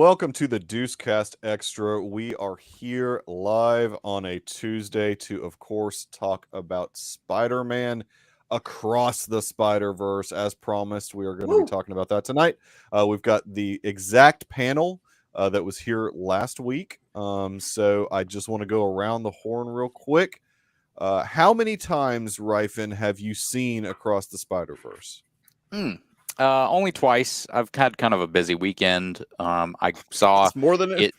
welcome to the Deucecast Extra. We are here live on a Tuesday to, of course, talk about Spider-Man Across the Spider-Verse. As promised, we are going to be talking about that tonight. We've got the exact panel that was here last week. So I just want to go around the horn real quick. How many times, Ryfin, have you seen Across the Spider-Verse? Only twice. I've had kind of a busy weekend. I saw It's more than it.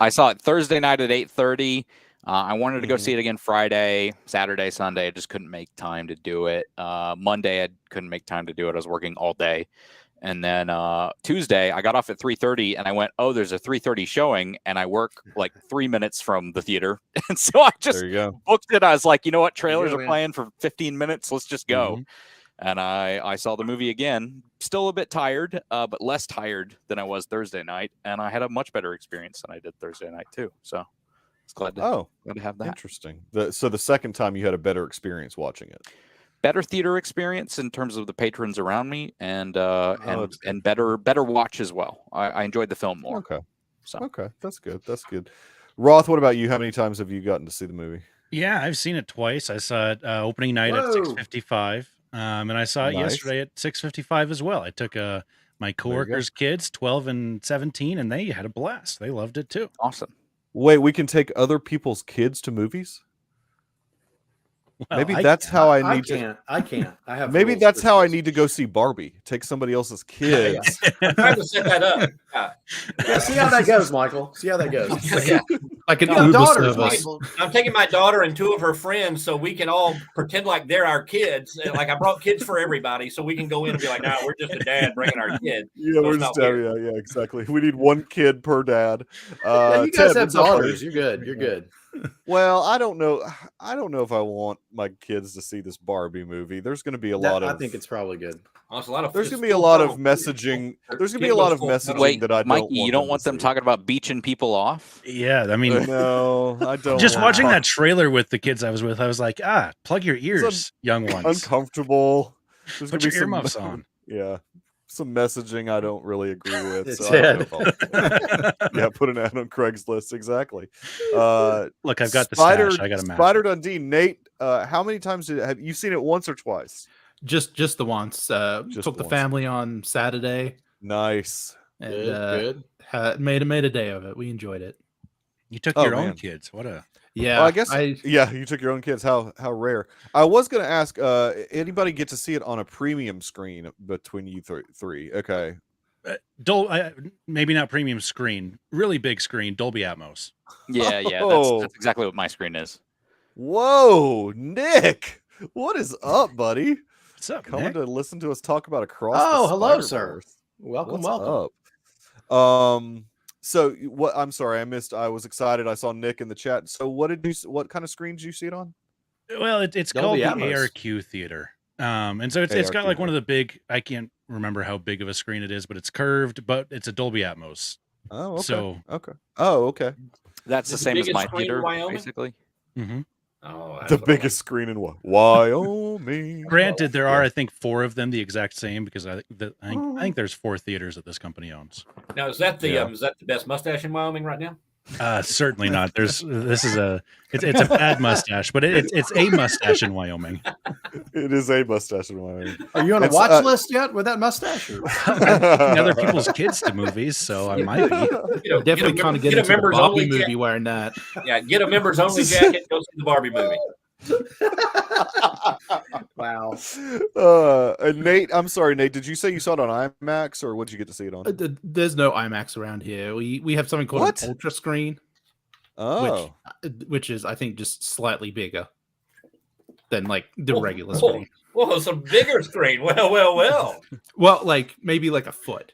I saw it Thursday night at 8:30. I wanted to go see it again Friday, Saturday, Sunday. I just couldn't make time to do it. Monday, I couldn't make time to do it. I was working all day. And then Tuesday, I got off at 3:30 and I went, oh, there's a 3:30 showing. And I work like 3 minutes from the theater. And so I just booked it. I was like, you know what? Trailers are playing for 15 minutes. Let's just go. And I saw the movie again, still a bit tired, but less tired than I was Thursday night. And I had a much better experience than I did Thursday night, too. So it's glad to have that. Interesting. So the second time you had a better experience watching it. Better theater experience in terms of the patrons around me and better watch as well. I enjoyed the film more. Okay, that's good. That's good. Roth, what about you? How many times have you gotten to see the movie? Yeah, I've seen it twice. I saw it opening night at 6:55. And I saw it yesterday at 6:55 as well. I took my coworkers' kids, 12 and 17, and they had a blast. They loved it too. Awesome. Wait, we can take other people's kids to movies? Well, maybe that's how I need to. I can't. I have. Maybe that's how I need to go see Barbie. Take somebody else's kids. I'm trying to set that up. Yeah, see how that goes, Michael. See how that goes. Like an daughters. I'm taking my daughter and two of her friends so we can all pretend like they're our kids. Like I brought kids for everybody, so we can go in and be like, "No, we're just a dad bringing our kid." Yeah, we're just yeah, exactly. We need one kid per dad. Yeah, you guys have daughters. You're good. You're good. Well, I don't know if I want my kids to see this Barbie movie. There's going to be a lot of. I think it's probably good. There's going to be a lot of messaging. There's going to be a lot of messaging that I don't. Mikey, you don't want them talking about beaching people off? Yeah, I mean, no, I don't. Just watching that trailer with the kids I was with, I was like, plug your ears, young ones. Uncomfortable. There's Put your earmuffs on. Yeah. Some messaging I don't really agree with. So yeah, put an ad on Craigslist. Exactly. Look, I've got the stash. I got a map. Spider Dundee. Nate, how many times have you seen it? Once or twice? Just the once. Took the family on Saturday. Nice. And, good. Made a day of it. We enjoyed it. You took your own kids. What a yeah. Well, I guess you took your own kids. How rare. I was going to ask. Anybody get to see it on a premium screen between you three? Okay. Maybe not premium screen. Really big screen. Dolby Atmos. Yeah. That's exactly what my screen is. Whoa, Nick. What is up, buddy? What's up, Coming Nick? To listen to us talk about Across the Spider-Verse. Sir. Welcome. Up? So what? I'm sorry, I missed. I was excited. I saw Nick in the chat. So what kind of screen did you see it on? Well, it's called the Atmos. ARQ Theater. And so it's got like one of the big. I can't remember how big of a screen it is, but it's curved. But it's a Dolby Atmos. Oh, okay. So okay. Oh, okay. That's the same as my theater, basically. Mm-hmm. Oh, the biggest screen in Wyoming. Granted, there are I think 4 of them the exact same because I think there's 4 theaters that this company owns. Now is that the best mustache in Wyoming right now? Certainly not. It's a bad mustache, but it's a mustache in Wyoming. It is a mustache in Wyoming. Are you on a watch list yet with that mustache? Other people's kids to movies, so I might be. Definitely kind of get into a Barbie movie wearing that. Yeah, get a members only jacket. Go see the Barbie movie. Wow. And Nate, I'm sorry, Nate. Did you say you saw it on IMAX or what did you get to see it on? There's no IMAX around here. We have something called an Ultra Screen. Oh, which is I think just slightly bigger than like the regular screen. Whoa, it's a bigger screen. Well. Well, like maybe like a foot.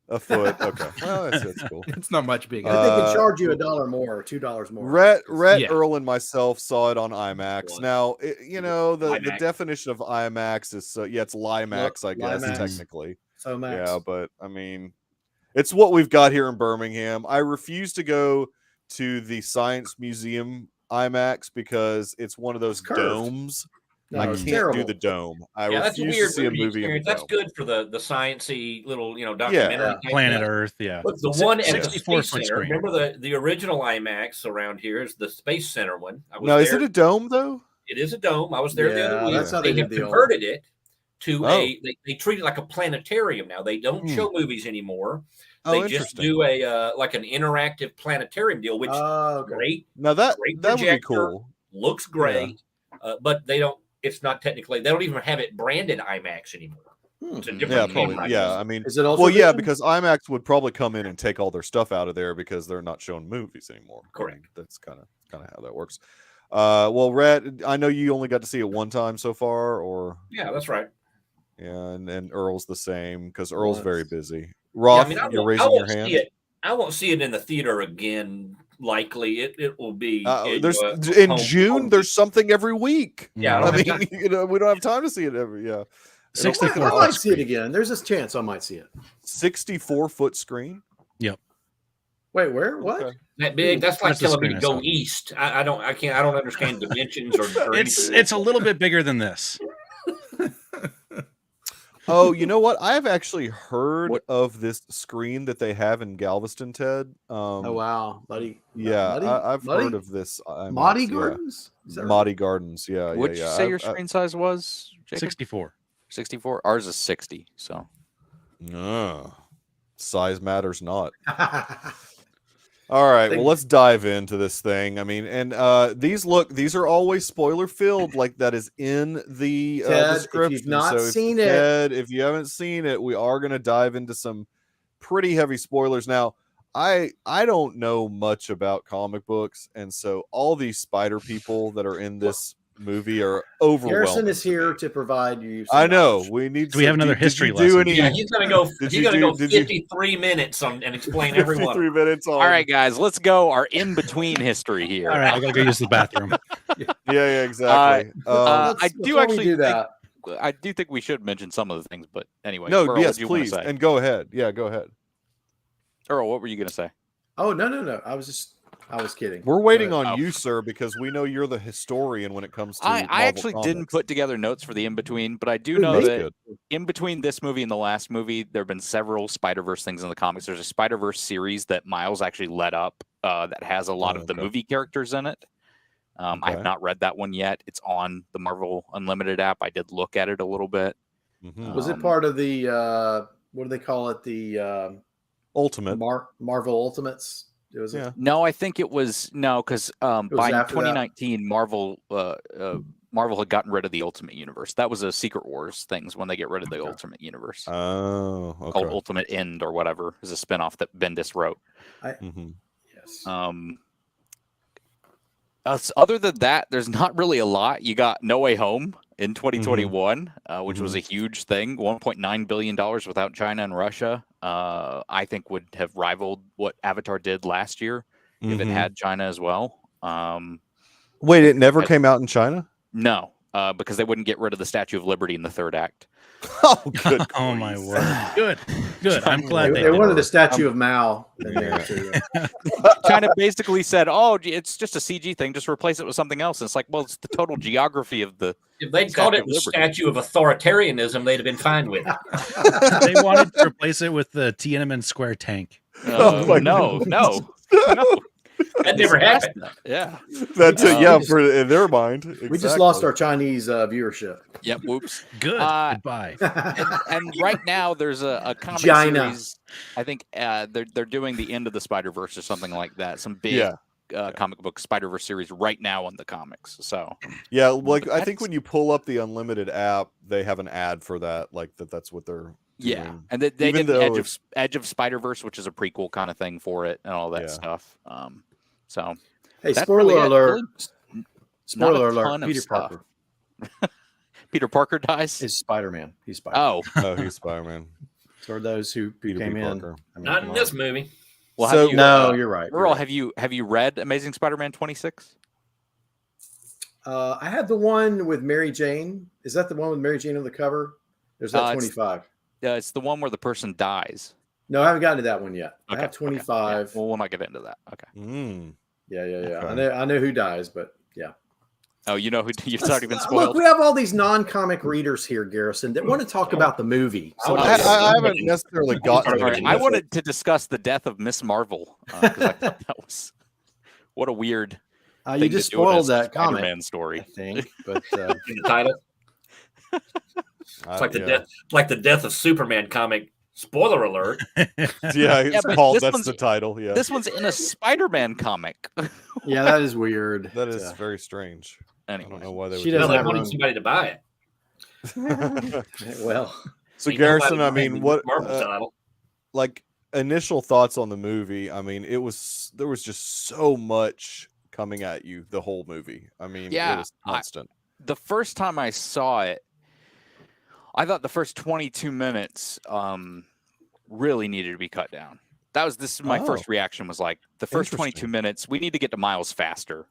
A foot. Okay. Well, that's cool. It's not much bigger. I think they can charge you $1 more or $2 more. Rhett, Earl, and myself saw it on IMAX. Now, the definition of IMAX is it's Limax, I guess, technically. So Max. Yeah, but I mean, it's what we've got here in Birmingham. I refuse to go to the Science Museum IMAX because it's one of those domes. No, I it's can't terrible. do the dome. I Yeah, that's a refuse weird to see a movie movie in the experience. That's dome. good for the sciencey little documentary. Yeah. type Planet stuff. Earth, yeah. But the one at the 64 Space foot Center, screen. remember the original IMAX around here is the Space Center one. I was Now, there. is it a dome though? It is a dome. I was there the other Yeah, week. that's how They they have did the old. converted it to Oh. they treat it like a planetarium now. They don't Hmm. show movies anymore. Oh, They just interesting. do a like an interactive planetarium deal, which Okay. great, Now that great that would be projector. cool. looks great, but they don't. It's not technically. They don't even have it branded IMAX anymore. It's a different Yeah, camera. probably. Yeah, I mean, Is it also well, yeah, vision? because IMAX would probably come in and take all their stuff out of there because they're not showing movies anymore. Correct. I mean, that's kind of how that works. Well, Rhett, I know you only got to see it one time so far, or Yeah, that's right. yeah, and Earl's the same because Earl's Once. very busy. Yeah, Roth, I mean, you're raising your hand. I won't see it in the theater again. Likely, it will be. There's in in June. There's something every week. Yeah, I I don't mean, have time. we don't have time to see it every. Yeah, 64 I foot might see it screen. again. There's this chance I might see it. 64-foot screen. Wait, where? What? Okay. that big. That's like That's the telling me to screen I go saw. east. I don't. I can't. I don't understand dimensions or anything. It's a little bit bigger than this. Oh, you know what? I have actually heard What- of this screen that they have in Galveston, Ted. Oh wow, buddy. Yeah, Muddy? I've Muddy? heard of this. Mahdi yeah. Gardens. Is that right? Mahdi Gardens. Yeah, What'd yeah, you yeah. say your screen size was, Jacob? 64. 64. Ours is 60. So Size matters not. All right, well, let's dive into this thing. I mean, and these are always spoiler filled, like that is in the Ted, description. if you've not So seen it, Ted, if you haven't seen it, we are going to dive into some pretty heavy spoilers. Now, I don't know much about comic books, and so all these spider people that are in this movie are overwhelming. Harrison is here to provide you. I know. knowledge. We need. Do we have another history did you do lesson? any? Yeah, he's gonna go. Did He's you gonna do- go did you- 53 minutes and explain every one. 53 minutes on. all right, guys, let's go. Our in between history here. All right, I gotta go use the bathroom. Yeah, exactly. Let's- I do before we actually do think- that. I do think we should mention some of the things, but anyway. No, Earl, yes, what do you wanna please, say? and go ahead. Yeah, go ahead. Earl, what were you gonna say? Oh no! I was kidding. We're waiting Go ahead. on you, sir, because we know you're the historian when it comes to. I Marvel actually didn't Comics. put together notes for the in between, but I do Good, know that's that good. in between this movie and the last movie, there have been several Spider-Verse things in the comics. There's a Spider-Verse series that Miles actually led up that has a lot of the Okay. movie characters in it. I Okay. have not read that one yet. It's on the Marvel Unlimited app. I did look at it a little bit. Mhm. Was it Um, part of the what do they call it? The Ultimate. Marvel Ultimates. Was it? Yeah. No, I think it was because by after that? 2019, Marvel had gotten rid of the Ultimate Universe. That was a Secret Wars things when they get rid of the Ultimate Universe. Oh, Called okay. Ultimate End or whatever is a spinoff that Bendis wrote. Mhm. Yes. Other than that, there's not really a lot. You got No Way Home in 2021, which was a huge thing. $1.9 billion without China and Russia. I think would have rivaled what Avatar did last year if it Mhm. had China as well. Wait, it never I- came out in China? No, because they wouldn't get rid of the Statue of Liberty in the third act. Oh, good. Oh my grief. word. Good. I'm glad They they wanted did. a statue of Mao in there too. China basically said, "Oh, it's just a CG thing. Just replace it with something else." And it's like, well, it's the total geography of the. If they'd called it Statue the of Liberty. statue of authoritarianism, they'd have been fine with it. They wanted to replace it with the Tiananmen Square tank. Oh my no. That never happened. Yeah. That's it. No, Yeah, we just- for in their mind. We just lost our Chinese viewership. Yep. Whoops. Good. Uh, Goodbye. And right now there's a comic China. series. I think they're doing the end of the Spider-Verse or something like that. Some big Yeah. comic book Spider-Verse series right now on the comics. So Yeah, like I think that's- when you pull up the Unlimited app, they have an ad for that. Like that's what they're yeah, doing. and they Even did though Edge of Spider-Verse, which is a prequel kind of thing for it, and all that Yeah. stuff. So Hey, that's spoiler really it. alert! Really not Spoiler a alert! ton of Peter stuff. Parker Peter Parker dies. is Spider-Man. He's Spider-Man. Oh, Oh, he's Spider-Man. For those who Peter came B. in. Parker. I mean, Not come in on. this movie. well, So- have you, No, you're right. you're Earl, right. have you read Amazing Spider-Man 26? I had the one with Mary Jane. Is that the one with Mary Jane on the cover? There's that It's- 25. It's the one where the person dies. No, I haven't gotten to that one yet. I Okay, have okay. 25. Yeah, well, we'll not get into that. Okay. Mm. Yeah. Okay. I know who dies, but yeah. Oh, you know who you've already been Look, spoiled. we have all these non-comic readers here, Garrison, that want to talk about the movie. So I haven't necessarily gotten All to right, it I yet. wanted to discuss the death of Miss Marvel because I thought that was what a weird. you thing just to do in a spoiled that Spider-Man comic, story. I think. But In the title, it's like the death of Superman comic. Spoiler alert. Yeah, it's but called. this That's one's- the title. Yeah, This one's in a Spider-Man comic. yeah, that is weird. that is very strange. I don't Anyway, know why they would. She do doesn't They have her wanted own- somebody to buy it. Well, So Ain't Garrison, nobody I buying mean, the what Marvel title? like initial thoughts on the movie? I mean, there was just so much coming at you the whole movie. I mean, Yeah, it was constant. the first time I saw it, I thought the first 22 minutes really needed to be cut down. This is my first reaction was like the first 22 minutes. We need to get to Miles faster.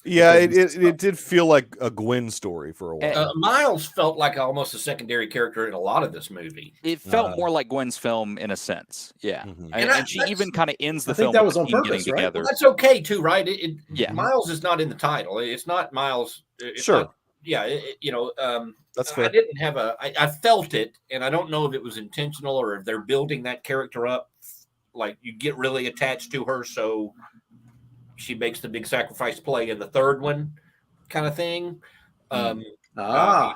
Yeah, it did feel like a Gwen story for a while. Miles felt like almost a secondary character in a lot of this movie. It felt more like Gwen's film in a sense. Yeah. Mhm. And she even kind of ends the I think film that with was on the team purpose, getting right? together. Well, that's okay too, right? Yeah. Miles is not in the title. It's not Miles. It's Sure. not- yeah. That's I fair. didn't have I felt it, and I don't know if it was intentional or if they're building that character up. Like you get really attached to her, so she makes the big sacrifice play in the third one, kind of thing. I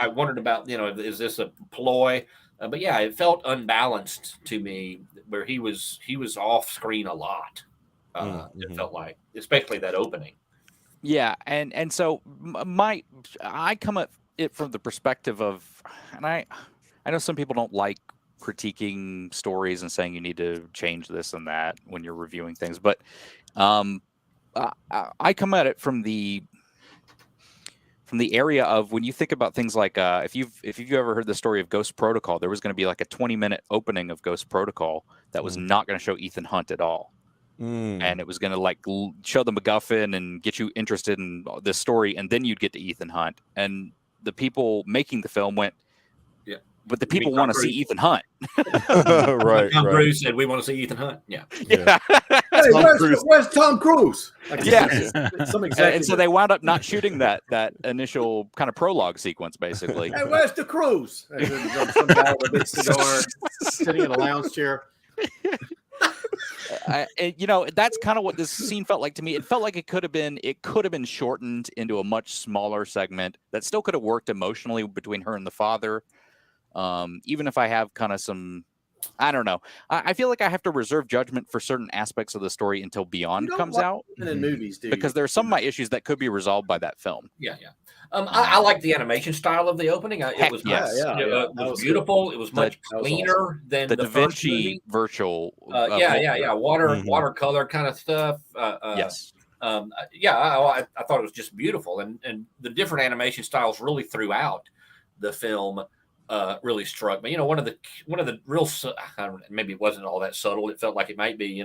wondered about, is this a ploy? But yeah, it felt unbalanced to me, where he was off screen a lot. It felt like, especially that opening. Yeah, and so I come at it from the perspective of, and I know some people don't like critiquing stories and saying you need to change this and that when you're reviewing things, but I come at it from the area of when you think about things like if you've ever heard the story of Ghost Protocol, there was going to be like a 20-minute opening of Ghost Protocol that was not going to show Ethan Hunt at all. And it was going to like show the MacGuffin and get you interested in this story, and then you'd get to Ethan Hunt. And the people making the film went, yeah, but the people want to see Ethan Hunt. Right. Tom Cruise said, "We want to see Ethan Hunt." Yeah. Yeah. hey, where's Tom Cruise? Yeah. Some And so they wound up not shooting that initial kind of prologue sequence, basically. Hey, where's the Cruise? And then some guy with a big cigar sitting in a lounge chair. That's kind of what this scene felt like to me. It felt like it could have been shortened into a much smaller segment that still could have worked emotionally between her and the father. Even if I have kind of some, I don't know. I feel like I have to reserve judgment for certain aspects of the story until Beyond comes out. In movies, dude. Because there are some of my issues that could be resolved by that film. Yeah. I like the animation style of the opening. It was yes. It was beautiful. It was much cleaner than the Da first Vinci movie. virtual. Watercolor kind of stuff. Yes. I thought it was just beautiful, and the different animation styles really throughout the film really struck me. One of the real, maybe it wasn't all that subtle. It felt like it might be.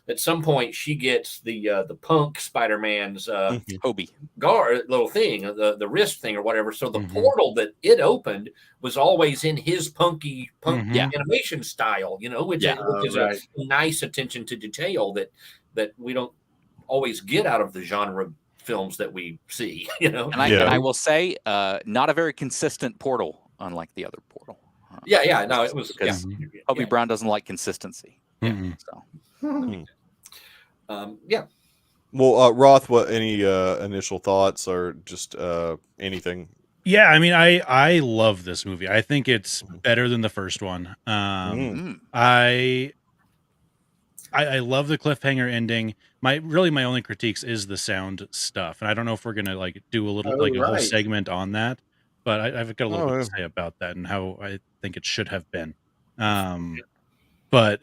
At some point she gets the punk Spider-Man's Hobie guard little thing, the wrist thing or whatever. So the portal that it opened was always in his punk animation style. Which is a nice attention to detail that we don't always get out of the genre films that we see. And I will say, not a very consistent portal. Unlike the other portal. It was because Hobie Brown doesn't like consistency. Well, Roth, what any initial thoughts or just anything? Yeah, I mean, I love this movie. I think it's better than the first one. I love the cliffhanger ending. My only critiques is the sound stuff, and I don't know if we're gonna like do a little a whole segment on that. But I've got a little bit to say about that and how I think it should have been. But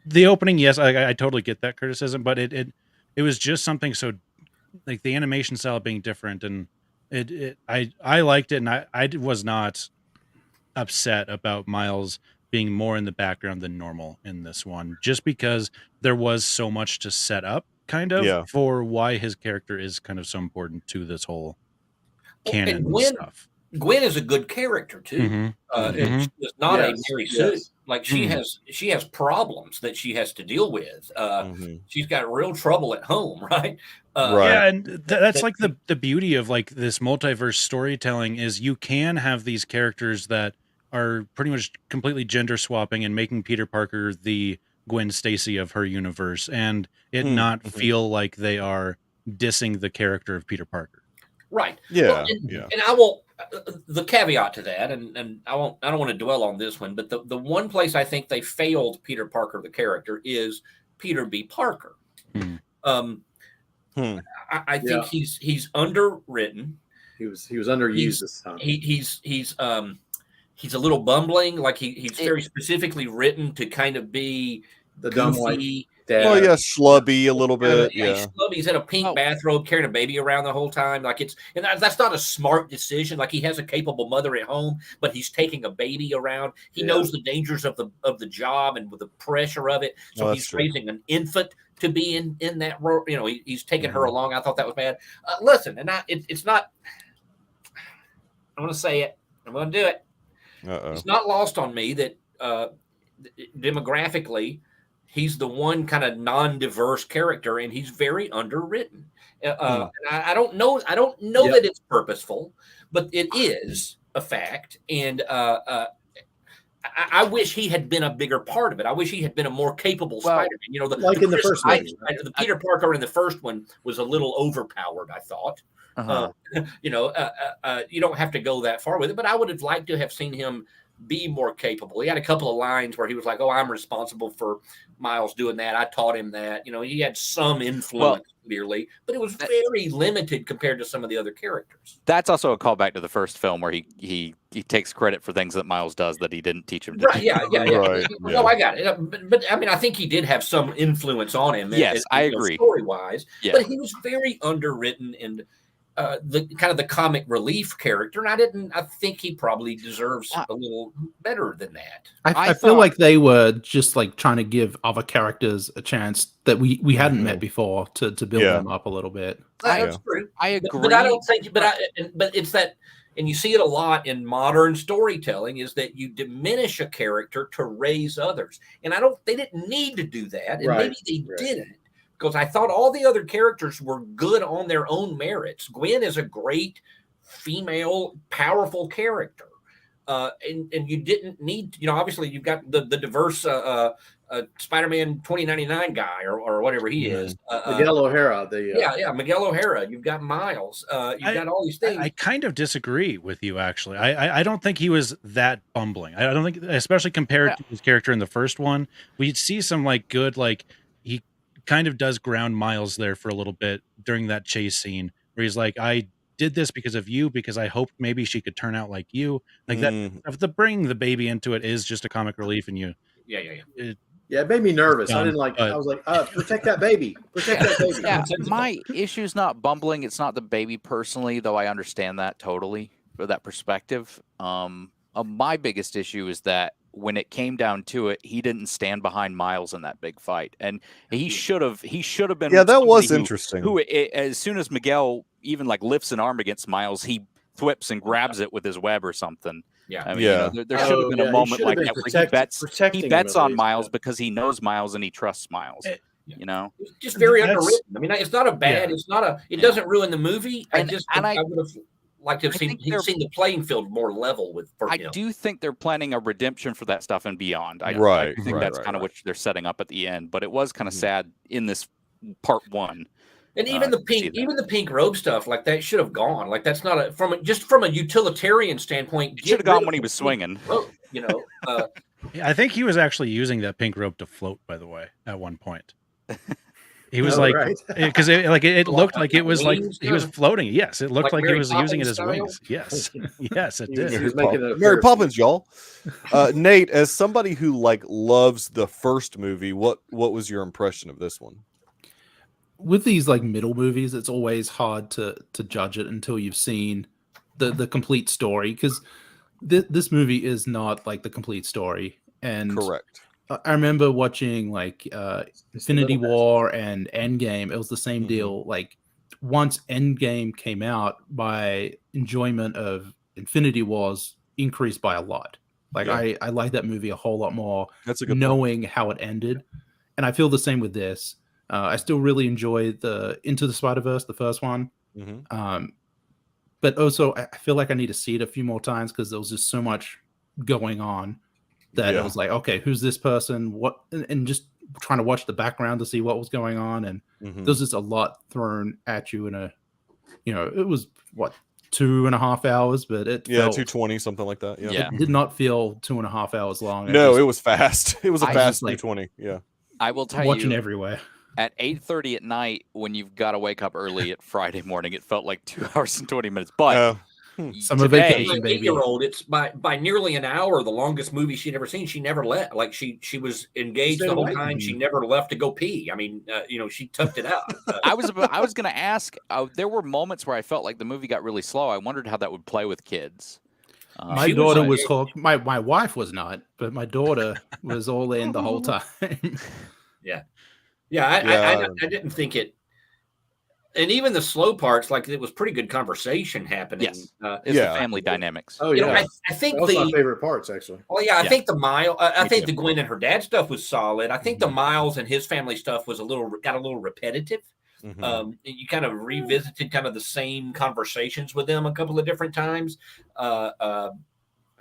the opening, yes, I totally get that criticism, but it was just something so like the animation style being different, and I liked it, and I was not upset about Miles being more in the background than normal in this one, just because there was so much to set up, kind of, for why his character is kind of so important to this whole canon stuff. Gwen is a good character too. It's not a Mary Sue. Like she has problems that she has to deal with. She's got real trouble at home, right? Right. Yeah, and that's like the beauty of like this multiverse storytelling is you can have these characters that are pretty much completely gender swapping and making Peter Parker the Gwen Stacy of her universe, and it not feel like they are dissing the character of Peter Parker. Right. Yeah. Well, and I will. The caveat to that, and I don't want to dwell on this one, but the one place I think they failed Peter Parker the character is Peter B. Parker. I think he's underwritten. He was underused this time. He's a little bumbling. Like he's very specifically written to kind of be the goofy, dumb white dad. Well, yeah, schlubby a little bit. He's schlubby. He's in a pink bathrobe carrying a baby around the whole time. Like that's not a smart decision. Like he has a capable mother at home, but he's taking a baby around. He knows the dangers of the job and with the pressure of it. So he's raising an infant to be in that role. You know, he's taking her along. I thought that was bad. Listen, and it's not. I'm going to say it. I'm going to do it. It's not lost on me that demographically, he's the one kind of non-diverse character, and he's very underwritten. And I don't know that it's purposeful, but it is a fact. And I wish he had been a bigger part of it. I wish he had been a more capable Spider-Man. You know, in the first movie, the Peter Parker in the first one was a little overpowered, I thought. You don't have to go that far with it, but I would have liked to have seen him be more capable. He had a couple of lines where he was like, "Oh, I'm responsible for Miles doing that. I taught him that." You know, he had some influence clearly, but it was very limited compared to some of the other characters. That's also a callback to the first film where he takes credit for things that Miles does that he didn't teach him to do. Yeah. No, I got it. But I mean, I think he did have some influence on him. Yes, I agree. Story-wise, but he was very underwritten and the kind of the comic relief character, and I think he probably deserves a little better than that. I feel like they were just like trying to give other characters a chance that we hadn't met before to build them up a little bit. That's true. I agree. But I don't think. But it's that, and you see it a lot in modern storytelling, is that you diminish a character to raise others, and they didn't need to do that, and maybe they didn't. Because I thought all the other characters were good on their own merits. Gwen is a great female, powerful character. And you didn't need, obviously you've got the diverse Spider-Man 2099 guy or whatever he is. Miguel O'Hara. Miguel O'Hara. You've got Miles. You've got all these things. I kind of disagree with you, actually. I don't think he was that bumbling. I don't think, especially compared to his character in the first one, we see some good, he kind of does ground Miles there for a little bit during that chase scene where he's like, I did this because of you, because I hoped maybe she could turn out like you. Like that, to bring the baby into it is just a comic relief, and it made me nervous. I didn't like. I was like, protect that baby. Protect that baby. Yeah, my issue's not bumbling. It's not the baby personally, though I understand that totally for that perspective. My biggest issue is that when it came down to it, he didn't stand behind Miles in that big fight, and he should have been. Yeah, that was interesting. Who as soon as Miguel even lifts an arm against Miles, he thwips and grabs it with his web or something. Yeah, I mean, there should have been a moment like that where he bets on Miles because he knows Miles and he trusts Miles. It's just very underwritten. I mean, it's not a bad. It's not a. It doesn't ruin the movie. I would have like to have seen the playing field more level for him. I do think they're planning a redemption for that stuff and beyond. I think that's kind of what they're setting up at the end. But it was kind of sad in this part one. And even the pink robe stuff, like that should have gone. Like that's not from a utilitarian standpoint. It should have gone when he was swinging. I think he was actually using that pink robe to float. By the way, at one point. He was because it looked like it was like he was floating. Yes, it looked like he was using it as wings. Yes, yes, it did. He was making it Mary Poppins, y'all. Nate, as somebody who loves the first movie, what was your impression of this one? With these middle movies, it's always hard to judge it until you've seen the complete story, because this movie is not the complete story. And correct. I remember watching Infinity War and Endgame. It was the same deal. Once Endgame came out, my enjoyment of Infinity Wars increased by a lot. Like I like that movie a whole lot more. That's a good knowing how it ended, and I feel the same with this. I still really enjoy the Into the Spider-Verse, the first one. But also I feel like I need to see it a few more times because there was just so much going on that it was like, okay, who's this person? What? And just trying to watch the background to see what was going on, and there's just a lot thrown at you in a, it was what, 2.5 hours, but it felt, 220, something like that. it did not feel 2.5 hours long. No, it was fast. It was a fast like, 220. Yeah, I will tell watching you, everywhere. At 8:30 at night, when you've got to wake up early at Friday morning, it felt like 2 hours and 20 minutes. But summer vacation, baby. 8-year-old, it's by nearly an hour the longest movie she'd ever seen. She never left. Like she was engaged the whole time. She never left to go pee. I mean, she toughed it out. I was going to ask. There were moments where I felt like the movie got really slow. I wondered how that would play with kids. My daughter was hooked. My wife was not, but my daughter was all in the whole time. I didn't think it. And even the slow parts, like it was pretty good conversation happening. Yes, it's the family dynamics. Oh yeah, I think that was my favorite parts actually. Well, I think the I think the Gwen and her dad stuff was solid. I think the Miles and his family stuff was got a little repetitive. You kind of revisited kind of the same conversations with them a couple of different times.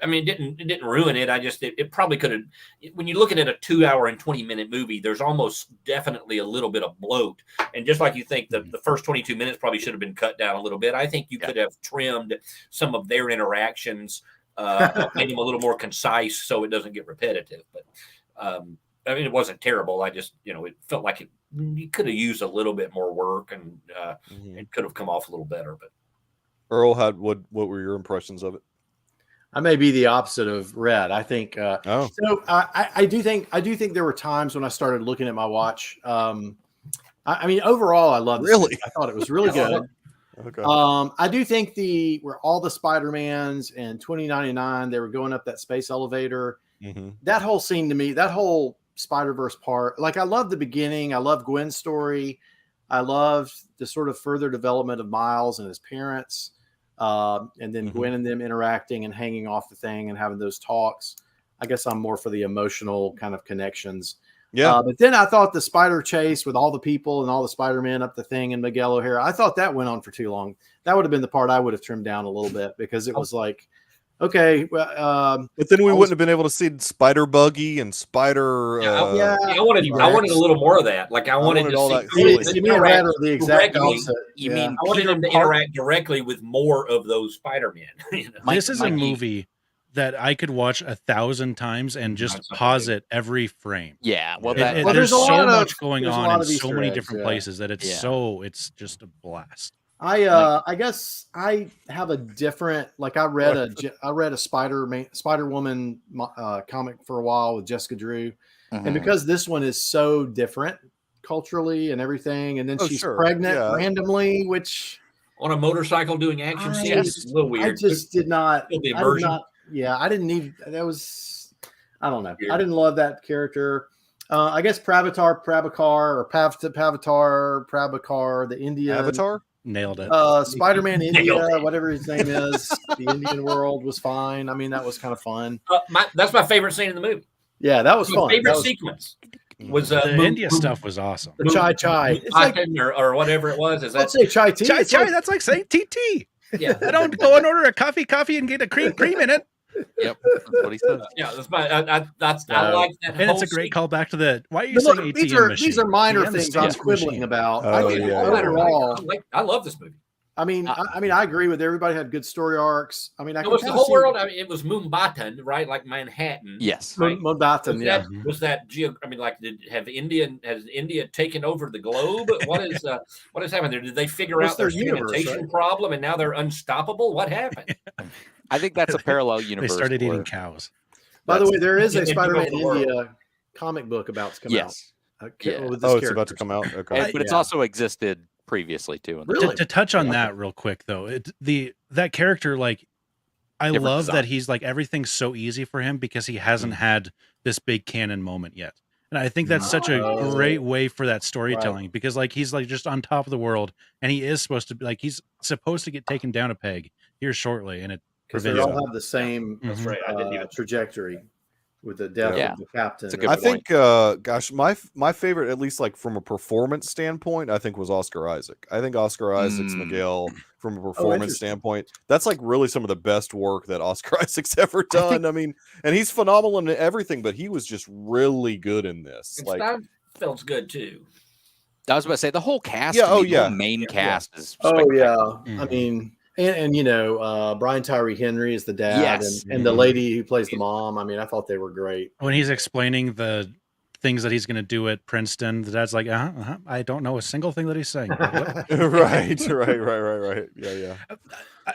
I mean, it didn't ruin it. It probably could have. When you're looking at a 2 hour and 20-minute movie, there's almost definitely a little bit of bloat. And just like you think the first 22 minutes probably should have been cut down a little bit, I think you could have trimmed some of their interactions, made them a little more concise so it doesn't get repetitive. But I mean, it wasn't terrible. I just, it felt like you could have used a little bit more work and it could have come off a little better. But Earl, what were your impressions of it? I may be the opposite of Red. I think. So I do think there were times when I started looking at my watch. I mean, overall, I loved it. Really? I thought it was really good. Okay. I do think where all the Spider-Mans in 2099, they were going up that space elevator. That whole scene to me, that whole Spider-Verse part, like I love the beginning. I love Gwen's story. I loved the sort of further development of Miles and his parents. And then Gwen and them interacting and hanging off the thing and having those talks. I guess I'm more for the emotional kind of connections. Yeah. But then I thought the spider chase with all the people and all the Spider-Man up the thing and Miguel O'Hara, I thought that went on for too long. That would have been the part I would have trimmed down a little bit because it was like, okay, well, but then we wouldn't have been able to see Spider Buggy and Spider. I wanted a little more of that. Like I wanted to all see that. You mean Red or the exact opposite? You mean I wanted them to interact directly with more of those Spider-Men. This is a movie that I could watch 1,000 times and just pause it every frame. Yeah, well, there's so much going on in so many different places that it's just a blast. I guess I have a different, like I read a Spider-Woman comic for a while with Jessica Drew, and because this one is so different culturally and everything, and then she's pregnant randomly, which on a motorcycle doing action scenes, a little weird. I just did not. The immersion. I didn't need. That was, I don't know. Weird. I didn't love that character. I guess Prabhakar, the Indian Avatar. Nailed it. Spider-Man India, whatever his name is, the Indian world was fine. I mean, that was kind of fun. That's my favorite scene in the movie. Yeah, that was fun. Favorite sequence was the India stuff was awesome. The chai. It's like, or whatever it was. Let's say chai tea. Chai. That's like saying TT. Yeah, I don't go and order a coffee and get a cream in it. Yep, that's what he said. Yeah, I like that. And it's a great callback to the. Why are you saying ATM machine? These are minor things I'm quibbling about. Overall, I love this movie. I mean, I agree with everybody had good story arcs. I mean, it was the whole world. I mean, it was Moonbatan, right? Like Manhattan. Yes, right? Moonbatan. Yeah. Was that I mean, like, has India taken over the globe? What is happening there? Did they figure out their sanitation problem and now they're unstoppable? What happened? I think that's a parallel universe. They started eating cows. By the way, there is a Spider-Man India comic book about to come out. It's about to come out. Okay, but it's also existed previously too. Really? To touch on that real quick though, that character, like, I love that he's like, everything's so easy for him because he hasn't had this big canon moment yet. And I think that's such a great way for that storytelling, because like he's like just on top of the world, and he is supposed to be like, he's supposed to get taken down a peg here shortly, and because they all have the same That's right. I didn't even trajectory with the death Yeah. of the captain. It's a good I point. think, gosh, my favorite, at least like from a performance standpoint, I think was Oscar Isaac. I think Oscar Isaac's Miguel, from a performance standpoint, that's like really some of the best work that Oscar Isaac's ever done. I mean, and he's phenomenal in everything, but he was just really good in this. And Like, Steinfeld's good too. I was about to say the whole cast. Yeah, to me, oh, the yeah. whole main cast is. Oh spectacular. yeah, I mean, and you know, Brian Tyree Henry is the dad, Yes. and the lady who plays the mom. I mean, I thought they were great. When he's explaining the things that he's going to do at Princeton, the dad's like, I don't know a single thing that he's saying. right. Yeah.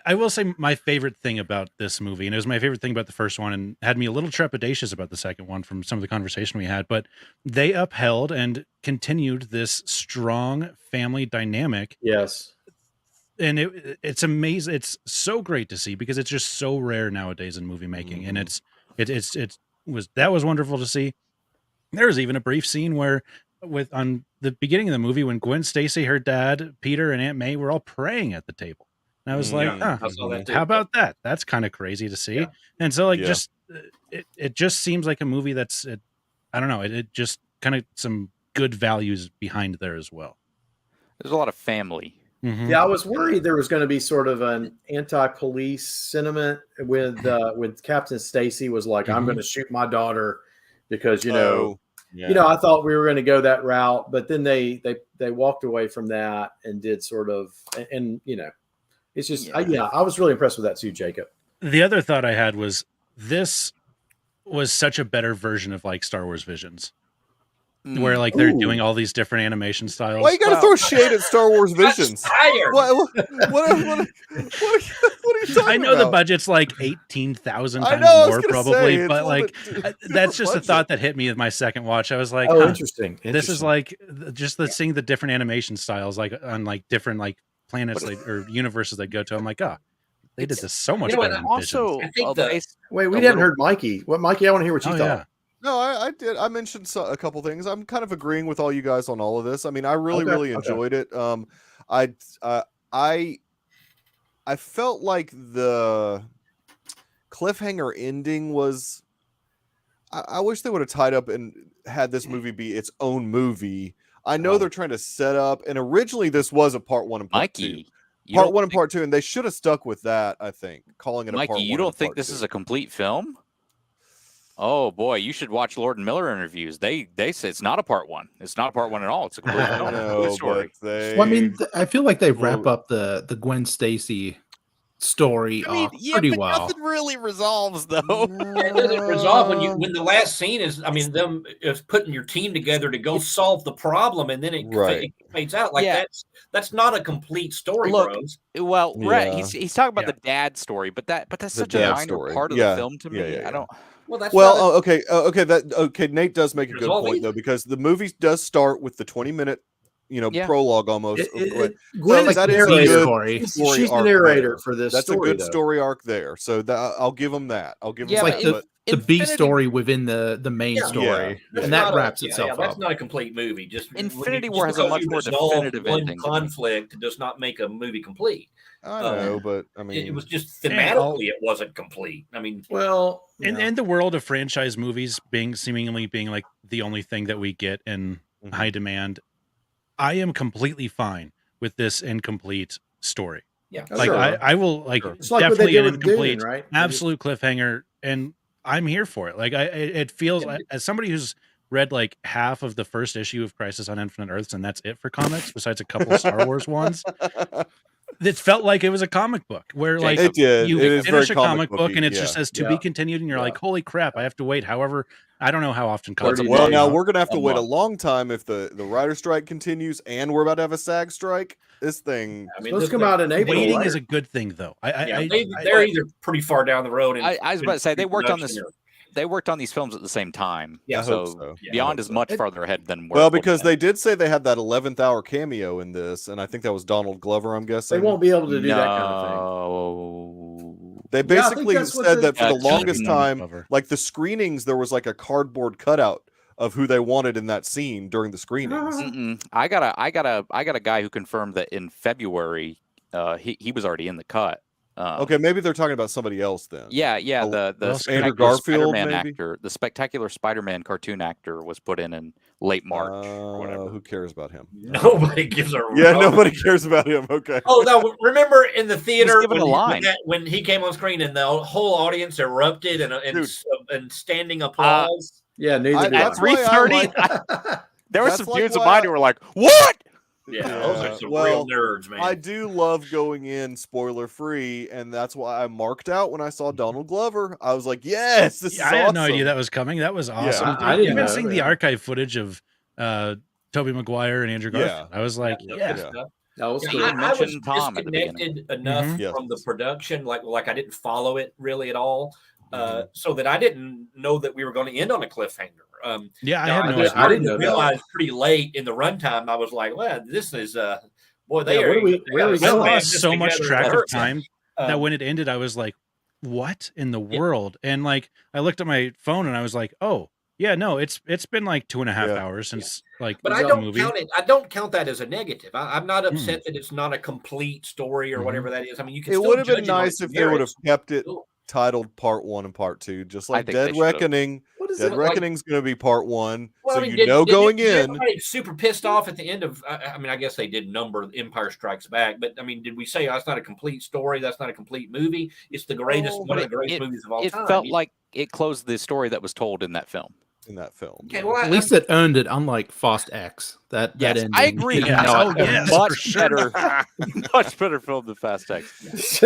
I will say my favorite thing about this movie, and it was my favorite thing about the first one, and had me a little trepidatious about the second one from some of the conversation we had, but they upheld and continued this strong family dynamic. Yes. And it's amazing. It's so great to see because it's just so rare nowadays in movie making, and it was wonderful to see. There was even a brief scene where, on the beginning of the movie, when Gwen Stacy, her dad, Peter, and Aunt May were all praying at the table. And I was like, I saw that too. how about that? That's kind of crazy to see. Yeah. And so, like, just it just seems like a movie that's, I don't know, it just kind of some good values behind there as well. There's a lot of family. Mm-hmm. Yeah, I was worried there was going to be sort of an anti-police sentiment with Captain Stacy was like, I'm going to shoot my daughter because you know I thought we were going to go that route, but then they walked away from that and did sort of, and you know, it's just I was really impressed with that too, Jacob. The other thought I had was this was such a better version of like Star Wars Visions. Where like they're doing all these different animation styles. Why you gotta throw shade at Star Wars Visions? What are you talking I know about? the budget's like 18,000 times more probably, but like that's just a thought that hit me with my second watch. I was like, interesting. This is like just seeing the different animation styles like on like different like planets or universes they go to. I'm like, they did this so much better than also, Visions. I think wait, we hadn't heard Mikey. What, Mikey? I want to hear what you thought. Yeah. No, I did. I mentioned a couple things. I'm kind of agreeing with all you guys on all of this. I mean, I really enjoyed it. I felt like the cliffhanger ending was. I wish they would have tied up and had this movie be its own movie. I know they're trying to set up, and originally this was a part 1 and part 2. Part 1 and part 2, and they should have stuck with that. I think calling it a part 1. Mikey, you don't think this is a complete film? Oh boy, you should watch Lord and Miller interviews. They say it's not a part 1. It's not a part 1 at all. It's a complete film. No, story. Well, I mean, I feel like they wrap up the Gwen Stacy story off pretty well. Nothing really resolves though. It doesn't resolve when the last scene is. I mean, them is putting your team together to go solve the problem, and then it fades out. Like that's not a complete story, bros. Well, right. He's talking about the dad story, but that's such a minor part of the film to me. I don't. Well, okay. Nate does make a good point though, because the movie does start with the 20-minute, prologue almost. Gwen is the narrator. She's the narrator for this. That's a good story arc there. So I'll give them that. I'll give them like the B story within the main story, and that wraps itself up. That's not a complete movie. Just Infinity War has a much more definitive ending. Conflict does not make a movie complete. I know, but I mean, it was just thematically it wasn't complete. I mean, well, in the world of franchise movies seemingly being like the only thing that we get in high demand, I am completely fine with this incomplete story. Yeah, like I will definitely an incomplete, right? Absolute cliffhanger, and I'm here for it. Like it feels as somebody who's read like half of the first issue of Crisis on Infinite Earths, and that's it for comics, besides a couple of Star Wars ones. It felt like it was a comic book where like you finish a comic book and it just says to be continued, and you're like, holy crap, I have to wait. However, I don't know how often. Well, now we're gonna have to wait a long time if the writer strike continues, and we're about to have a SAG strike. This thing, let's come out in April. Waiting is a good thing, though. They're either pretty far down the road. I was about to say they worked on this. They worked on these films at the same time. Yeah, so Beyond is much farther ahead than because they did say they had that 11th hour cameo in this, and I think that was Donald Glover. I'm guessing they won't be able to do that kind of thing. They basically said that for the longest time, like the screenings, there was like a cardboard cutout of who they wanted in that scene during the screenings. I got a guy who confirmed that in February, he was already in the cut. Okay, maybe they're talking about somebody else then. Yeah, Oh, the Andrew Spectacular Garfield, Spider-Man maybe? actor, the Spectacular Spider-Man cartoon actor was put in late March or whatever. Who cares about him? Nobody gives a Yeah, nobody cares about him. Okay. Oh no! Remember in the theater given a line. when he came on screen and the whole audience erupted and standing applause. Yeah, neither do that's I. why I 3:30. like- There were That's some like dudes of why mine who were like, "What?" Yeah, those are some well, real nerds, man. I do love going in spoiler free, and that's why I marked out when I saw Donald Glover. I was like, "Yes, this is I had no awesome." idea that was coming. That was awesome. I didn't Even know, seeing the yeah. archive footage of Tobey Maguire and Andrew Garfield, I was like, Yeah. That was Yeah, cool. I I was mentioned Tom at the beginning. disconnected enough Yes. from the production, like I didn't follow it really at all, Mhm. so that I didn't know that we were going to end on a cliffhanger. yeah, I now, had no just idea. I didn't know that. realized pretty late in the runtime. I was like, "Well, this is boy, they Yeah, are." where are we they got going? I man lost this so much together track that of hurts. time that when it ended, I was like, what in the Yeah. world? And like, I looked at my phone and I was like, oh, yeah, no, it's been like 2.5 hours since like But the I don't movie. count it. I don't count that as a negative. I'm not upset that it's not a complete story or whatever that is. I mean, you can. It still would have been judge it on nice its if they would have merits. kept it titled Part 1 and Part 2, just like think they Dead should have. Reckoning. What is Dead it? Reckoning's going to be Part 1, Well, so I mean, going did in. everybody super pissed off at the end of? I mean, I guess they did number Empire Strikes Back, but I mean, did we say that's not a complete story? That's not a complete movie. It's the greatest, one of the greatest movies of all time. It felt like it closed the story that was told in that film. In that film, Okay, well, At least it earned it, unlike Fast X. That Yes, ending. I agree. Yes. No, Oh, yes, for much sure. better, much better film than Fast X.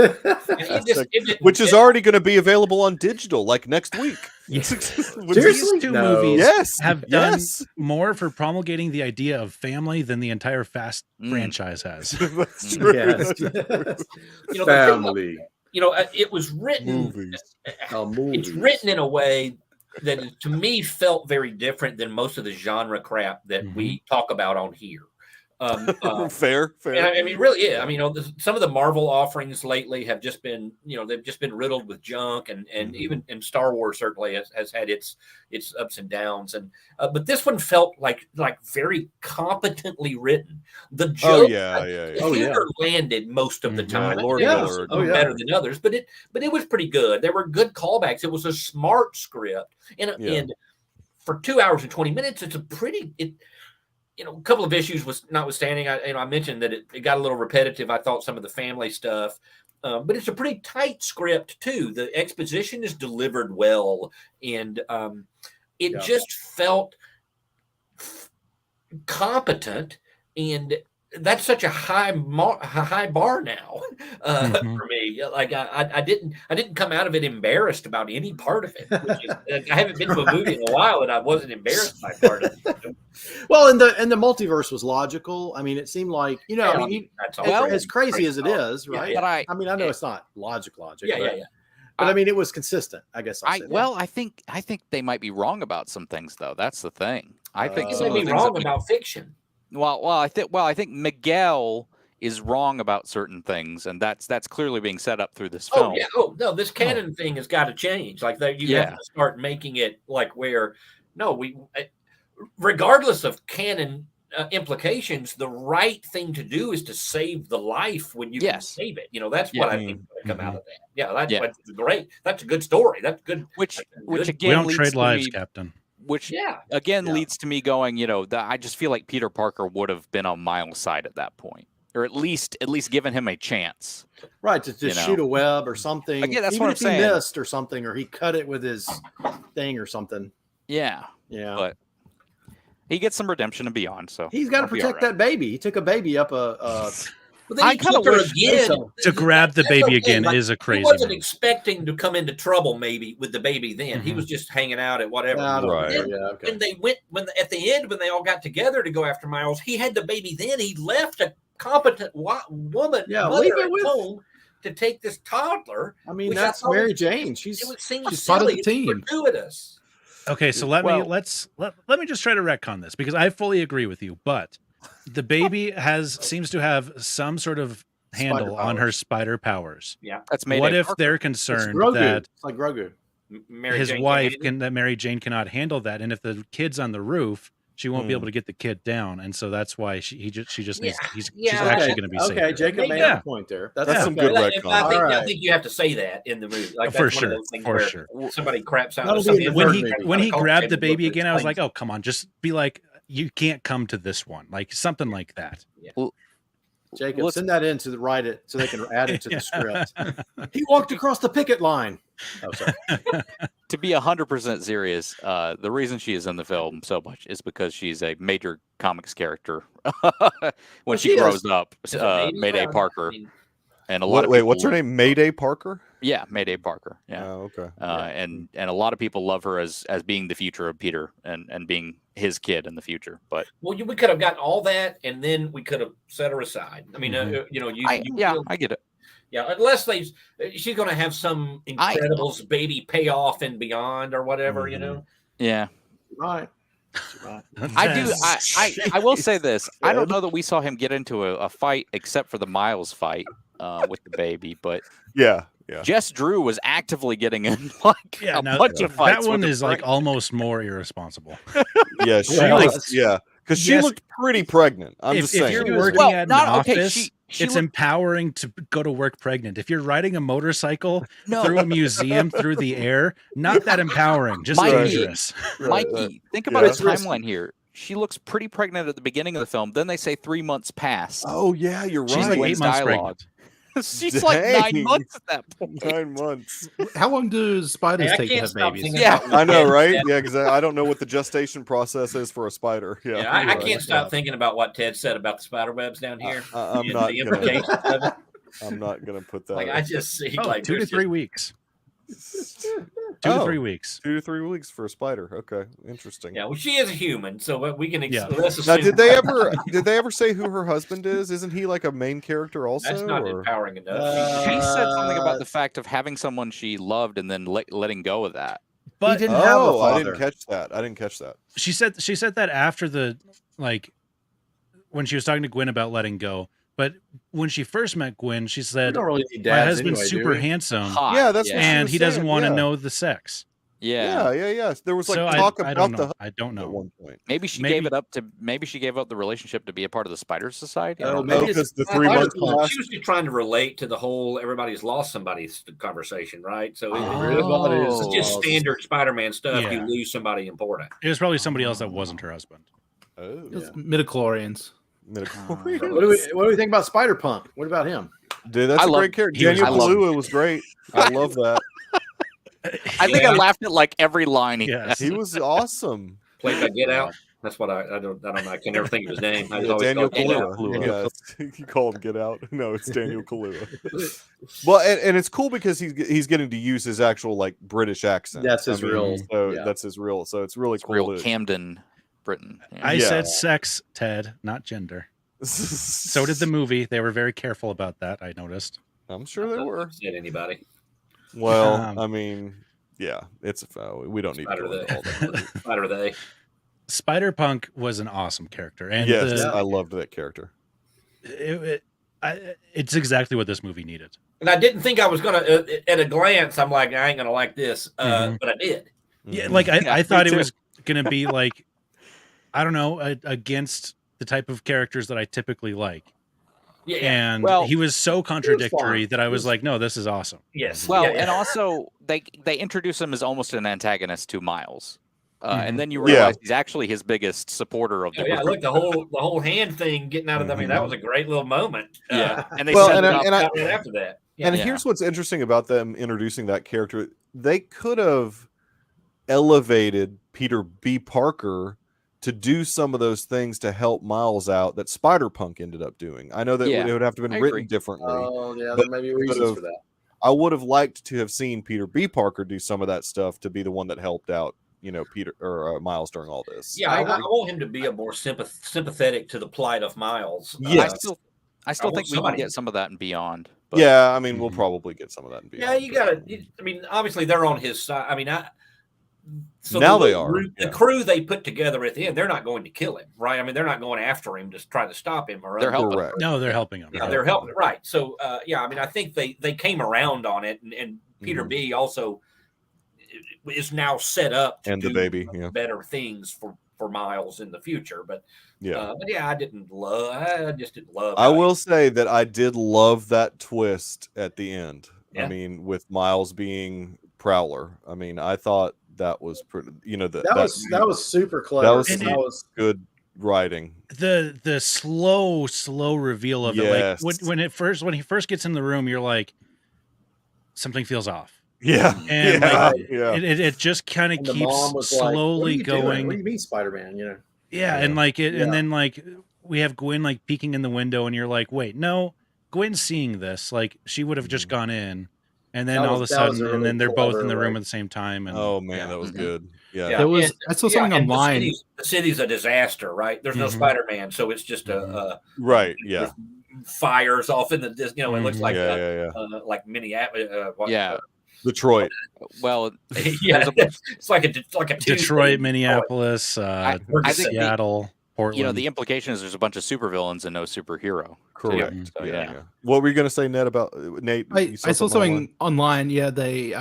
which is already going to be available on digital like next week. Seriously? These two No. movies Yes, have done yes. more for promulgating the idea of family than the entire Fast Mm. franchise has. That's true. Yes, That's true. yes. You know, Family. it was written. Movies. It's written in a way that to me felt very different than most of the genre crap that we talk about on here. Fair. And I mean, really, yeah. I mean, some of the Marvel offerings lately have just been, they've just been riddled with junk, and even in Star Wars certainly has had its ups and downs. And but this one felt like very competently written. The joke, landed most of the time. Lord Miller, better than others, but it was pretty good. There were good callbacks. It was a smart script, and for 2 hours and 20 minutes, it's a pretty. A couple of issues was notwithstanding. I mentioned that it got a little repetitive. I thought some of the family stuff, but it's a pretty tight script too. The exposition is delivered well, and it just felt competent. And that's such a high bar now for me. Like I didn't come out of it embarrassed about any part of it. I haven't been to a movie in a while that I wasn't embarrassed by part of it. Well, and the multiverse was logical. I mean, it seemed like as crazy as it is, right? Yeah. But I mean, I know it's not logic. Yeah. But I mean, it was consistent. I guess. I think they might be wrong about some things, though. That's the thing. I think You some may of the be things wrong about fiction. Well, I think Miguel is wrong about certain things, and that's clearly being set up through this film. Oh yeah. Oh no, this canon thing has got to change. Like you have to start making it like where regardless of canon implications, the right thing to do is to save the life when you can save it. That's what I think come out of that. Yeah, that's great. That's a good story. That's good. Which again, we don't leads trade to lives, me, Captain. Which leads to me going, I just feel like Peter Parker would have been on Miles' side at that point, or at least given him a chance. Right, to just shoot a web or something. Again, that's even what if I'm saying. He missed or something, or he cut it with his thing or something. Yeah. But he gets some redemption and beyond. So he's got to protect that baby. He took a baby up But then he took her again. To grab the baby again is a crazy. He wasn't move. expecting to come into trouble maybe with the baby. Then he was just hanging out at whatever. When they went at the end when they all got together to go after Miles, he had the baby. Then he left a competent woman mother at home to take this toddler. I mean, that's Mary Jane. She's part of the team. Gratuitous. Okay, so let me just try to retcon this because I fully agree with you, but the baby seems to have some sort of handle on her spider powers. Yeah, that's made. What if they're concerned that it's like Grogu, Mary Jane cannot handle that, and if the kid's on the roof, she won't be able to get the kid down, and so that's why she just needs. She's Yeah, actually going to be safe. Okay, Jacob made a point there. That's some good retcon. I think you have to say that in the movie. Like, For that's one of sure, those things for where sure. somebody craps out. That'll be something in the When third he maybe. when he Call grabbed the table book baby that again, I was explains like, oh come on, just be like, you can't come to this one, like something like that. Jacob, Let's- send that in to the write it so they can add it to the script. He walked across the picket line. Oh, sorry. To be 100% serious, the reason she is in the film so much is because she's a major comics character when she grows up. Mayday Parker, and a lot of Wait, people, what's her name? Mayday Parker? Yeah, Mayday Parker. Yeah. Oh, okay. And a lot of people love her as being the future of Peter and being his kid in the future. But we could have gotten all that, and then we could have set her aside. I mean, I get it. Yeah, unless she's going to have some Incredibles baby payoff and beyond or whatever, you know. Yeah. Right. I will say this. I don't know that we saw him get into a fight except for the Miles fight with the baby, but yeah. Jess Drew was actively getting in bunch of fights. That one is like almost more irresponsible. Yeah, she was. Yeah, because she looked pretty pregnant. I'm just saying. If you're working at an office, it's empowering to go to work pregnant. If you're riding a motorcycle through a museum through the air, not that empowering, just dangerous. Mikey, think about the timeline here. She looks pretty pregnant at the beginning of the film. Then they say 3 months passed. Oh yeah, you're right. She's like 8 months pregnant. She's like 9 months at that point. 9 months. How long do spiders take to have babies? Yeah, I know, right? Yeah, because I don't know what the gestation process is for a spider. Yeah, I can't stop thinking about what Ted said about the spider webs down here. I'm not gonna put that. Like, I just see 2 to 3 weeks. 2 to 3 weeks. 2 to 3 weeks for a spider. Okay, interesting. Yeah, well, she is a human, so we can. Yeah. Now, did they ever say who her husband is? Isn't he like a main character also? That's not empowering enough. She said something about the fact of having someone she loved and then letting go of that. But he didn't have a father. I didn't catch that. She said that after the when she was talking to Gwen about letting go. But when she first met Gwen, she said, don't really need "My dads husband's anyway, super handsome, Yeah, that's what and she he doesn't saying, want to know the sex." Yeah. There was like So talk I about don't know. I don't at know. one point. Maybe she gave up the relationship to be a part of the Spider Society. I don't No, know. because the 3 months passed. She was just trying to relate to the whole everybody's lost somebody conversation, right? So it's just standard Spider-Man stuff. Yeah. You lose somebody important. It was probably somebody else that wasn't her husband. Oh, It's midichlorians. What do we think about Spider Punk? What about him? Dude, that's a great character. Daniel Kaluuya was great. I love that. I think I laughed at like every line he had. He was awesome. Played by Get Out. That's what I don't know. I can never think of his name. I always Daniel called Kaluuya. Yeah, you call him Get Out. No, it's Daniel Kaluuya. Well, and it's cool because he's getting to use his actual like British accent. That's his real. That's his real. So it's really cool. Real Camden, Britain. Yeah. I said sex, Ted, not gender. So did the movie. They were very careful about that. I noticed. I'm sure they were. Said anybody? Well, I mean, yeah, it's we don't need to go into all that. Spider they. Spider-Punk was an awesome character, and yes, I loved that character. It's exactly what this movie needed. And I didn't think I was gonna. At a glance, I'm like, I ain't gonna like this, but I did. Yeah, like I thought it was gonna be like, I don't know, against the type of characters that I typically like. Yeah. And he was so contradictory that I was like, no, this is awesome. Yes. Well, and also they introduce him as almost an antagonist to Miles. And then you realize he's actually his biggest supporter of the group. Look, the whole hand thing getting out of I mean, that was a great little moment. And they set it up right after that. And here's what's interesting about them introducing that character. They could have elevated Peter B. Parker to do some of those things to help Miles out that Spider-Punk ended up doing. I know that it would have to have been written differently. Oh, yeah, there may be reasons for that. I would have liked to have seen Peter B. Parker do some of that stuff to be the one that helped out, Peter or Miles during all this. Yeah, I want him to be a more sympathetic to the plight of Miles. Yes. I still think we can get some of that and beyond. But, yeah, I mean, we'll probably get some of that and beyond. Yeah, you got to. I mean, obviously they're on his side. I mean, so now they are. The crew they put together at the end, they're not going to kill him, right? I mean, they're not going after him to try to stop him. Or they're helping him. No, they're helping him. Yeah, they're helping. Right. So, I mean, I think they came around on it, and Peter B. also is now set up to and do the baby, better things for Miles in the future. But yeah. I just didn't love. I will say that I did love that twist at the end. Yeah. I mean, with Miles being Prowler. I mean, I thought that was pretty. That was super clever. That was good writing. The slow reveal of it, like when he first gets in the room, you're like, something feels off. Yeah, and it just kind of keeps slowly going. What do you mean, Spider-Man? And like it, and then like we have Gwen like peeking in the window, and you're like, wait, no, Gwen's seeing this. Like she would have just gone in, and then all of a sudden, and then they're both in the room at the same time. And oh man, that was good. Yeah, there was. I saw something online. The city's a disaster, right? There's no Spider-Man, so it's just right. Yeah, fires off in the it looks like like Minneapolis. Detroit. Well, it's like a Detroit, Minneapolis, I think Seattle, Portland. The implication is there's a bunch of supervillains and no superhero. Correct. So, yeah. What were you going to say, Ned? About Nate? I saw something online. Yeah, they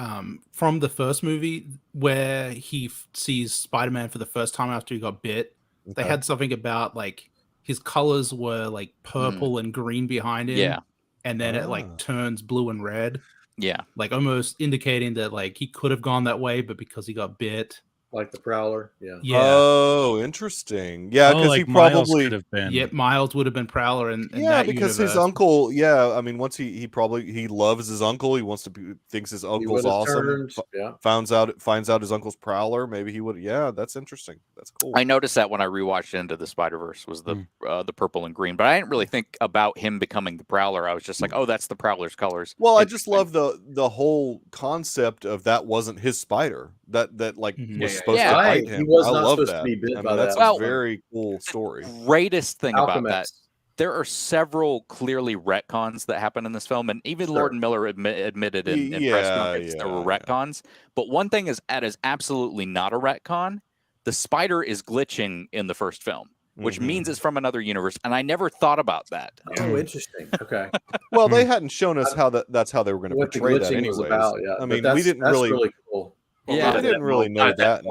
from the first movie where he sees Spider-Man for the first time after he got bit. Okay. They had something about like his colors were like purple and green behind him. Yeah, and then it like turns blue and red. Yeah, like almost indicating that like he could have gone that way, but because he got bit, like the Prowler. Yeah. Oh, interesting. Yeah, because he probably could have been. Yeah, Miles would have been Prowler, and that because his uncle. Yeah, I mean, once he loves his uncle. He wants to thinks his uncle's awesome. Finds out his uncle's Prowler. Maybe he would. Yeah, that's interesting. That's cool. I noticed that when I rewatched Into the Spider-Verse was the purple and green, but I didn't really think about him becoming the Prowler. I was just like, oh, that's the Prowler's colors. Well, I just love the whole concept of that wasn't his spider. That like was supposed to bite him. He was I not love supposed that. to be bit I by mean, that's that. a very cool story. Greatest thing about that, there are several clearly retcons that happen in this film, and even Lord and Miller admitted in press conference there were retcons. But one thing that is absolutely not a retcon: the spider is glitching in the first film, which means it's from another universe, and I never thought about that. Oh, interesting. Okay. Well, they hadn't shown us that's how they were going to portray that anyways. I mean, we didn't really cool. I didn't really know that.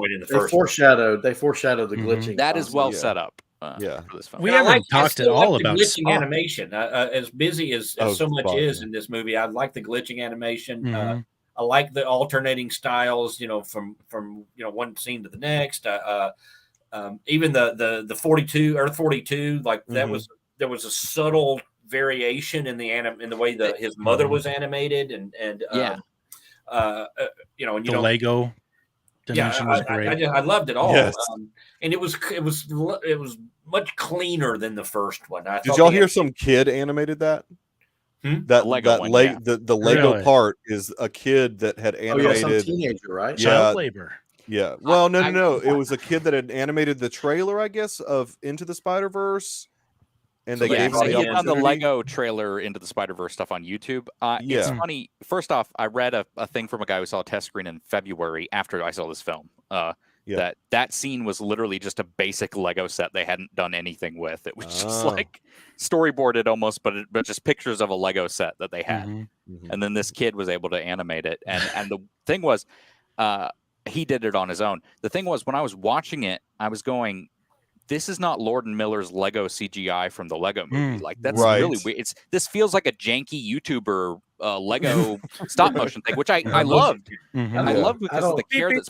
They foreshadowed the glitching. That is well set up. For this film. We haven't talked at all about glitching animation. As busy as so much is in this movie, I like the glitching animation. I like the alternating styles. From one scene to the next. Even the 42 Earth 42, like that was there was a subtle variation in the way that his mother was animated and the Lego dimension was great. I loved it all. Yes. And it was much cleaner than the first one. Did y'all hear some kid animated that? That Lego the Lego part is a kid that had animated some teenager, right? Child labor. Yeah. Well, no. It was a kid that had animated the trailer, I guess, of Into the Spider-Verse. And they gave him on the Lego trailer Into the Spider-Verse stuff on YouTube. It's funny. First off, I read a thing from a guy who saw a test screen in February after I saw this film. That scene was literally just a basic Lego set they hadn't done anything with. It was just like storyboarded almost, but just pictures of a Lego set that they had. And then this kid was able to animate it. And the thing was, he did it on his own. The thing was, when I was watching it, I was going, this is not Lord and Miller's Lego CGI from the Lego movie. Like that's really weird. This feels like a janky YouTuber Lego stop motion thing, which I loved. I loved because of the care that's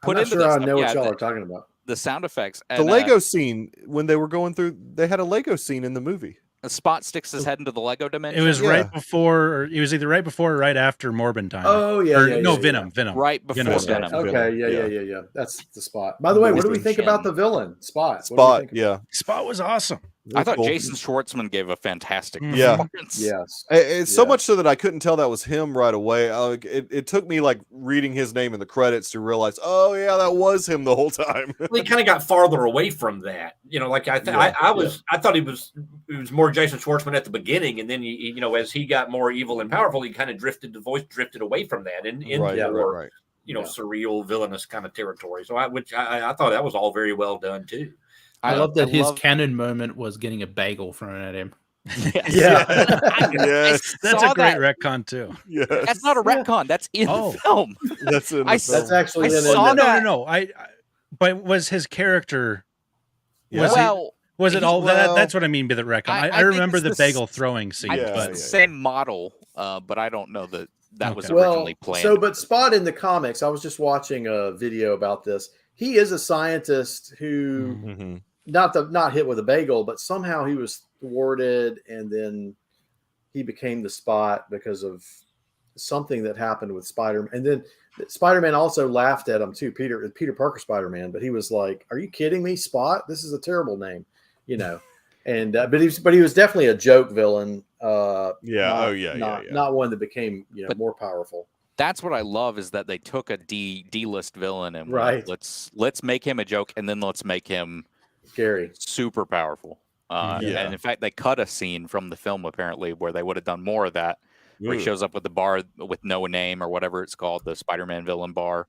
put into this. I know what y'all are talking about. The sound effects. The Lego scene when they were going through, they had a Lego scene in the movie. Spot sticks his head into the Lego dimension. It was right before, or it was either right before or right after Morbin time. Oh Venom. Right before Venom. Okay, yeah. That's the Spot. By the way, what do we think about the villain, Spot? Spot was awesome. I thought Jason Schwartzman gave a fantastic performance. Yes. It's so much so that I couldn't tell that was him right away. It took me like reading his name in the credits to realize, oh yeah, that was him the whole time. He kind of got farther away from that. Like I thought he was more Jason Schwartzman at the beginning, and then as he got more evil and powerful, he kind of the voice drifted away from that into more surreal, villainous kind of territory. So I thought that was all very well done too. I love that his canon moment was getting a bagel thrown at him. Yes. That's a great retcon too. Yes. That's not a retcon. That's in the film. That's in the film. That's actually No. But was his character Was Well, was it all? well- That's what I mean by the retcon. I I think remember it's the the bagel s- throwing scene, I Yeah, think but it's the same model, but I don't know that was Okay. originally planned. So, but Spot in the comics, I was just watching a video about this. He is a scientist who Mhm. not hit with a bagel, but somehow he was thwarted, and then he became the Spot because of something that happened with Spider-Man. And then Spider-Man also laughed at him too, Peter Parker Spider-Man. But he was like, "Are you kidding me, Spot? This is a terrible name," you know. And but he was definitely a joke villain. Not one that became But more powerful. That's what I love is that they took a D-list villain and Right. let's make him a joke and then let's make him Scary. super powerful. Yeah. And in fact, they cut a scene from the film apparently where they would have done more of that, where he shows up with the bar with no name or whatever it's called, the Spider-Man villain bar,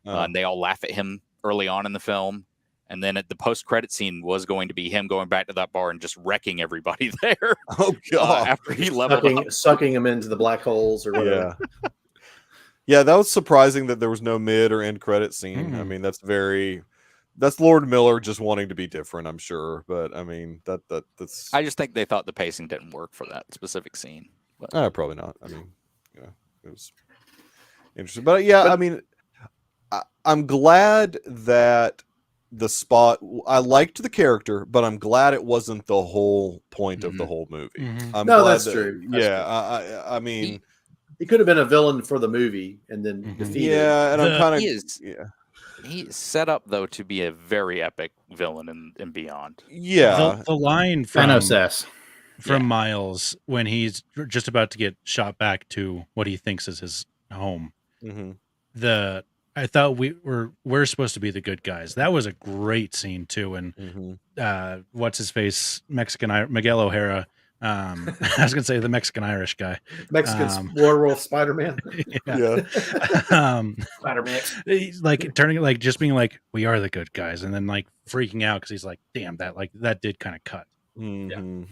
and they all laugh at him early on in the film. And then at the post-credit scene was going to be him going back to that bar and just wrecking everybody there. Oh god! After he leveled up. Sucking him into the black holes or whatever. Yeah, that was surprising that there was no mid or end credit scene. I mean, that's Lord Miller just wanting to be different, I'm sure. But I mean, that's. I just think they thought the pacing didn't work for that specific scene. But. Probably not. I mean, it was interesting, but yeah, I mean, I'm glad that the Spot. I liked the character, but I'm glad it wasn't the whole point of the whole movie. I'm No, glad that's true. That's true. I mean, he could have been a villain for the movie and then defeated. Yeah, and I'm kind of He is set up though to be a very epic villain and beyond. Yeah, the line from NSS. Miles when he's just about to get shot back to what he thinks is his home. I thought we're supposed to be the good guys. That was a great scene too. And what's his face, Miguel O'Hara. I was gonna say the Mexican Irish guy, Mexican werewolf Spider-Man. Spider-Man. He's like turning like just being like, we are the good guys, and then like freaking out because he's like, damn, that did kind of cut. And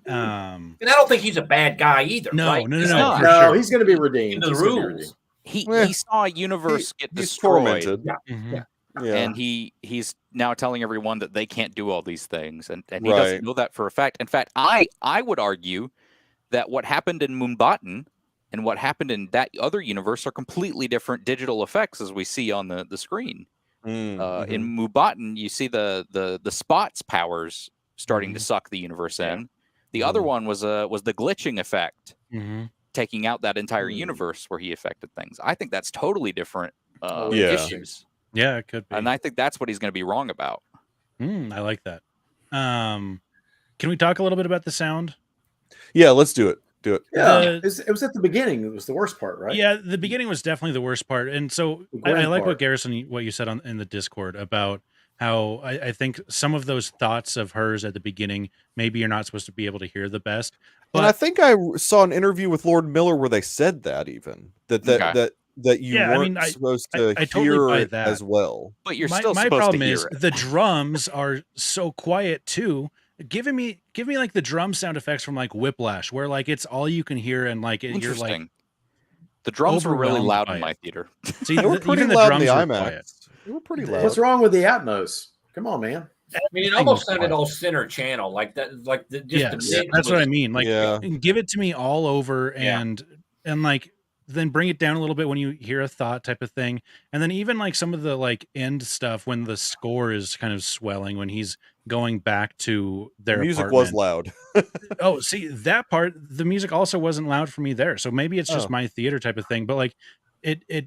I don't think he's a bad guy either. No, right? no, No, he's going to be redeemed. The rules. He saw a universe get he's destroyed. tormented. And he's now telling everyone that they can't do all these things, and he Right. doesn't know that for a fact. In fact, I would argue that what happened in Moonbatten and what happened in that other universe are completely different digital effects as we see on the screen. In Moonbatten, you see the Spot's powers starting to suck the universe in. The other one was the glitching effect, taking out that entire universe where he affected things. I think that's totally different issues. Yeah, it could be. And I think that's what he's going to be wrong about. I like that. Can we talk a little bit about the sound? Yeah, let's do it. Do it. Yeah, it was at the beginning. It was the worst part, right? Yeah, the beginning was definitely the worst part. And so I like what Garrison, what you said in the Discord about how I think some of those thoughts of hers at the beginning, maybe you're not supposed to be able to hear the best. But And I think I saw an interview with Lord Miller where they said that even that you weren't supposed to I hear totally buy it that. as well. But you're my still supposed problem to hear is it. the drums are so quiet too. Give me like the drum sound effects from like Whiplash, where like it's all you can hear and like you're like the drums were really overwhelmed loud by in my it. theater. See, They were pretty even the loud in drums the were quiet. IMAX. They were pretty loud. What's wrong with the Atmos? Come on, man. I mean, it almost sounded all center channel, like that, like the That's what I mean. Like, Yeah. give it to me all over, and like then bring it down a little bit when you hear a thought type of thing, and then even like some of the like end stuff when the score is kind of swelling when he's going back to their The music apartment. was loud. Oh, see that part. The music also wasn't loud for me there, so maybe it's just my theater type of thing. But like it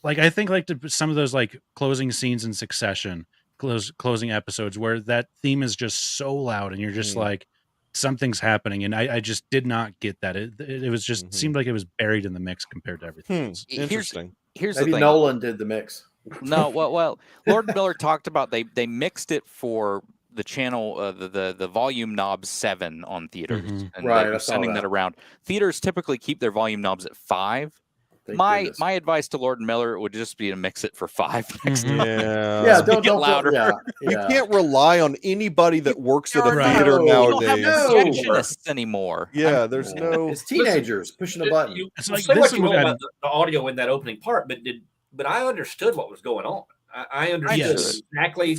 like I think like some of those like closing scenes in Succession, closing episodes where that theme is just so loud and you're just like something's happening, and I just did not get that. It was just seemed like it was buried in the mix compared to everything else. Interesting. Here's Maybe the thing. Nolan did the mix. No, well, Lord Miller talked about they mixed it for the channel, the volume knob 7 on theaters, and Right, they I were saw sending that. that around. Theaters typically keep their volume knobs at 5. Thank My goodness. advice to Lord Miller would just be to mix it for 5 next time. Yeah, Make it don't louder. You can't rely on anybody that works at a Right. theater You don't have nowadays. projectionists anymore. Yeah, there's no. It's teenagers pushing a button. You It's like say this what you movie will had- about the audio in that opening part, but I understood what was going on. I understood exactly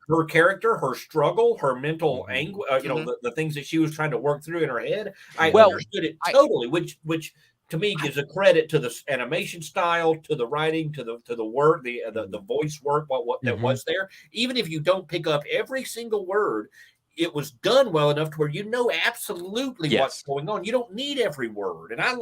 her character, her struggle, her mental anguish, the things that she was trying to work through in her head. I understood it totally, which to me gives a credit to the animation style, to the writing, to the work, the voice work, what that was there. Even if you don't pick up every single word, it was done well enough to where you know absolutely what's going on. You don't need every word, and I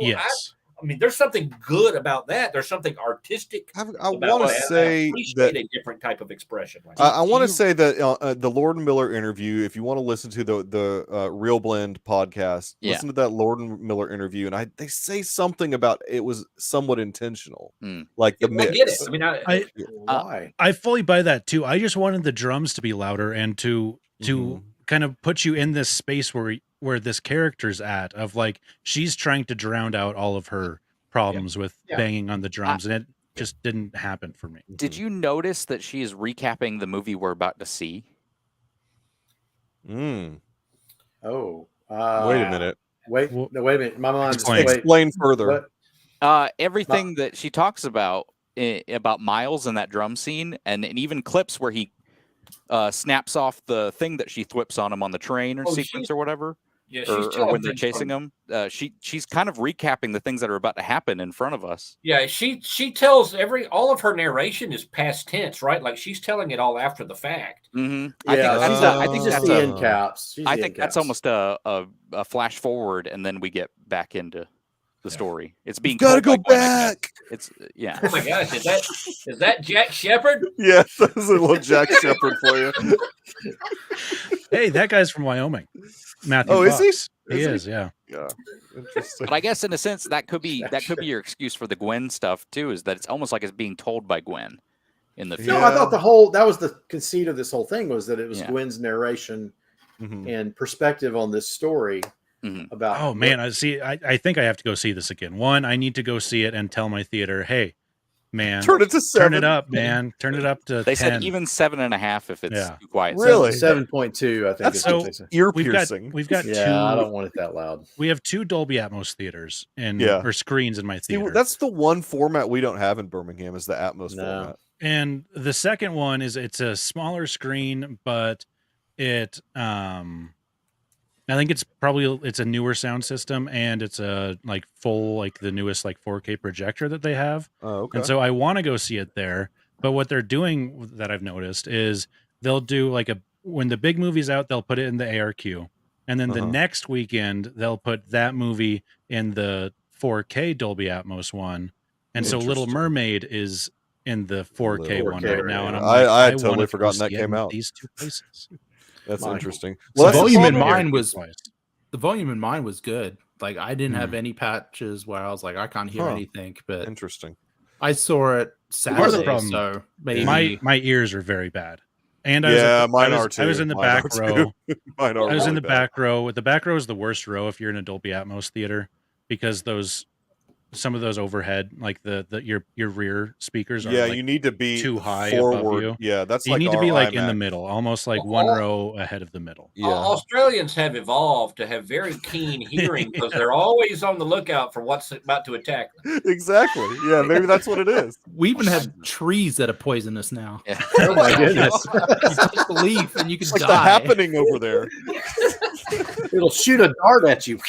mean, there's something good about that. There's something artistic. I want to say that a different type of expression. I want to say that the Lord and Miller interview. If you want to listen to the Real Blend podcast, listen to that Lord and Miller interview, and they say something about it was somewhat intentional, like the mix. I get it. I mean, I fully buy that too. I just wanted the drums to be louder and to kind of put you in this space where this character's at, of like she's trying to drown out all of her problems with banging on the drums, and it just didn't happen for me. Did you notice that she is recapping the movie we're about to see? Oh, wait a minute. Wait a minute. My mind's explain further. Everything that she talks about Miles in that drum scene, and even clips where he snaps off the thing that she thwips on him on the train or sequence or whatever. Yeah, or when they're chasing him, she's kind of recapping the things that are about to happen in front of us. Yeah, she tells all of her narration is past tense, right? Like she's telling it all after the fact. Mm-hmm. Yeah, I think that's the end caps. I think that's almost a flash forward, and then we get back into the story. It's being gotta go back. It's Oh my gosh, is that Jack Shepherd? Yes, that's a little Jack Shepherd for you. Hey, that guy's from Wyoming. Matthew. Oh, Fox. is he? He is, yeah. Yeah, interesting. But I guess in a sense that could be your excuse for the Gwen stuff too, is that it's almost like it's being told by Gwen in the film. No, I thought that was the conceit of this whole thing, was that it was Gwen's narration and perspective on this story about. Oh man, I think I have to go see this again. One, I need to go see it and tell my theater, hey, man, turn it to 7. Turn it up, man. Turn it up to. They 10. said even 7.5 if it's too quiet. Really, 7.2. I think that's so ear piercing. We've got two. I don't want it that loud. We have 2 Dolby Atmos theaters or screens in my theater. See, that's the one format we don't have in Birmingham, is the Atmos format. And the second one it's a smaller screen, but it I think it's a newer sound system, and it's a full the newest 4K projector that they have. Oh, okay. And so I want to go see it there. But what they're doing that I've noticed is they'll do when the big movie's out, they'll put it in the ARQ, and then the next weekend they'll put that movie in the 4K Dolby Atmos one. And so Little Mermaid is in the 4K one right now, and I had totally forgotten that came out. These 2 places. That's interesting. Well, the volume in mine was good. Like I didn't have any patches where I was like, I can't hear anything. But interesting. I saw it Saturday, so maybe my ears are very bad. And mine are too. I was in the back row. I was in the back row. The back row is the worst row if you're in a Dolby Atmos theater, because some of those overhead, your rear speakers are you need to be too high forward. above you. Yeah, that's you need to be IMAX. in the middle, almost one row ahead of the middle. Yeah. Australians have evolved to have very keen hearing because they're always on the lookout for what's about to attack them. Exactly. Yeah, maybe that's what it is. We even have trees that are poisonous now. Yeah. Oh my goodness! You touch the leaf and you can die. The happening over there. It'll shoot a dart at you.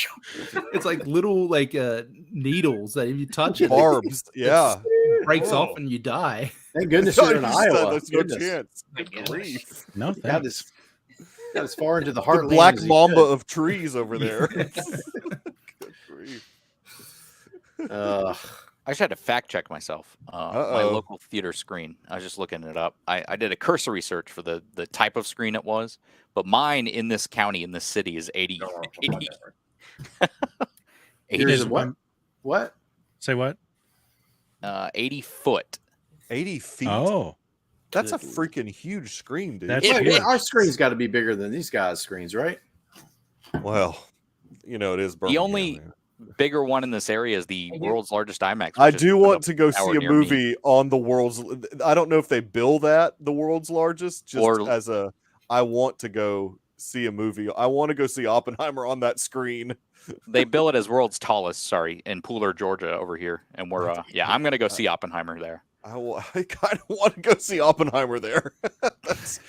It's like little needles that if you touch it, barbs. Yeah, breaks off and you die. Thank goodness you're in Iowa. There's no chance. Grief. No, got as far into the heartland. The black mamba of trees over there. Good grief. I just had to fact check myself. My local theater screen. I was just looking it up. I did a cursory search for the type of screen it was, but mine in this county, in this city, is 80. 80 is what? Say what? 80 foot. 80 feet. Oh, that's a freaking huge screen, dude. That's huge. Our screen's got to be bigger than these guys' screens, right? Well, it is Birmingham. The only bigger one in this area is the world's largest IMAX. I do want to go see a movie on the world's. I don't know if they bill that the world's largest, I want to go see a movie. I want to go see Oppenheimer on that screen. They bill it as world's tallest, in Pooler, Georgia over here. And I'm going to go see Oppenheimer there. I kind of want to go see Oppenheimer there. That's,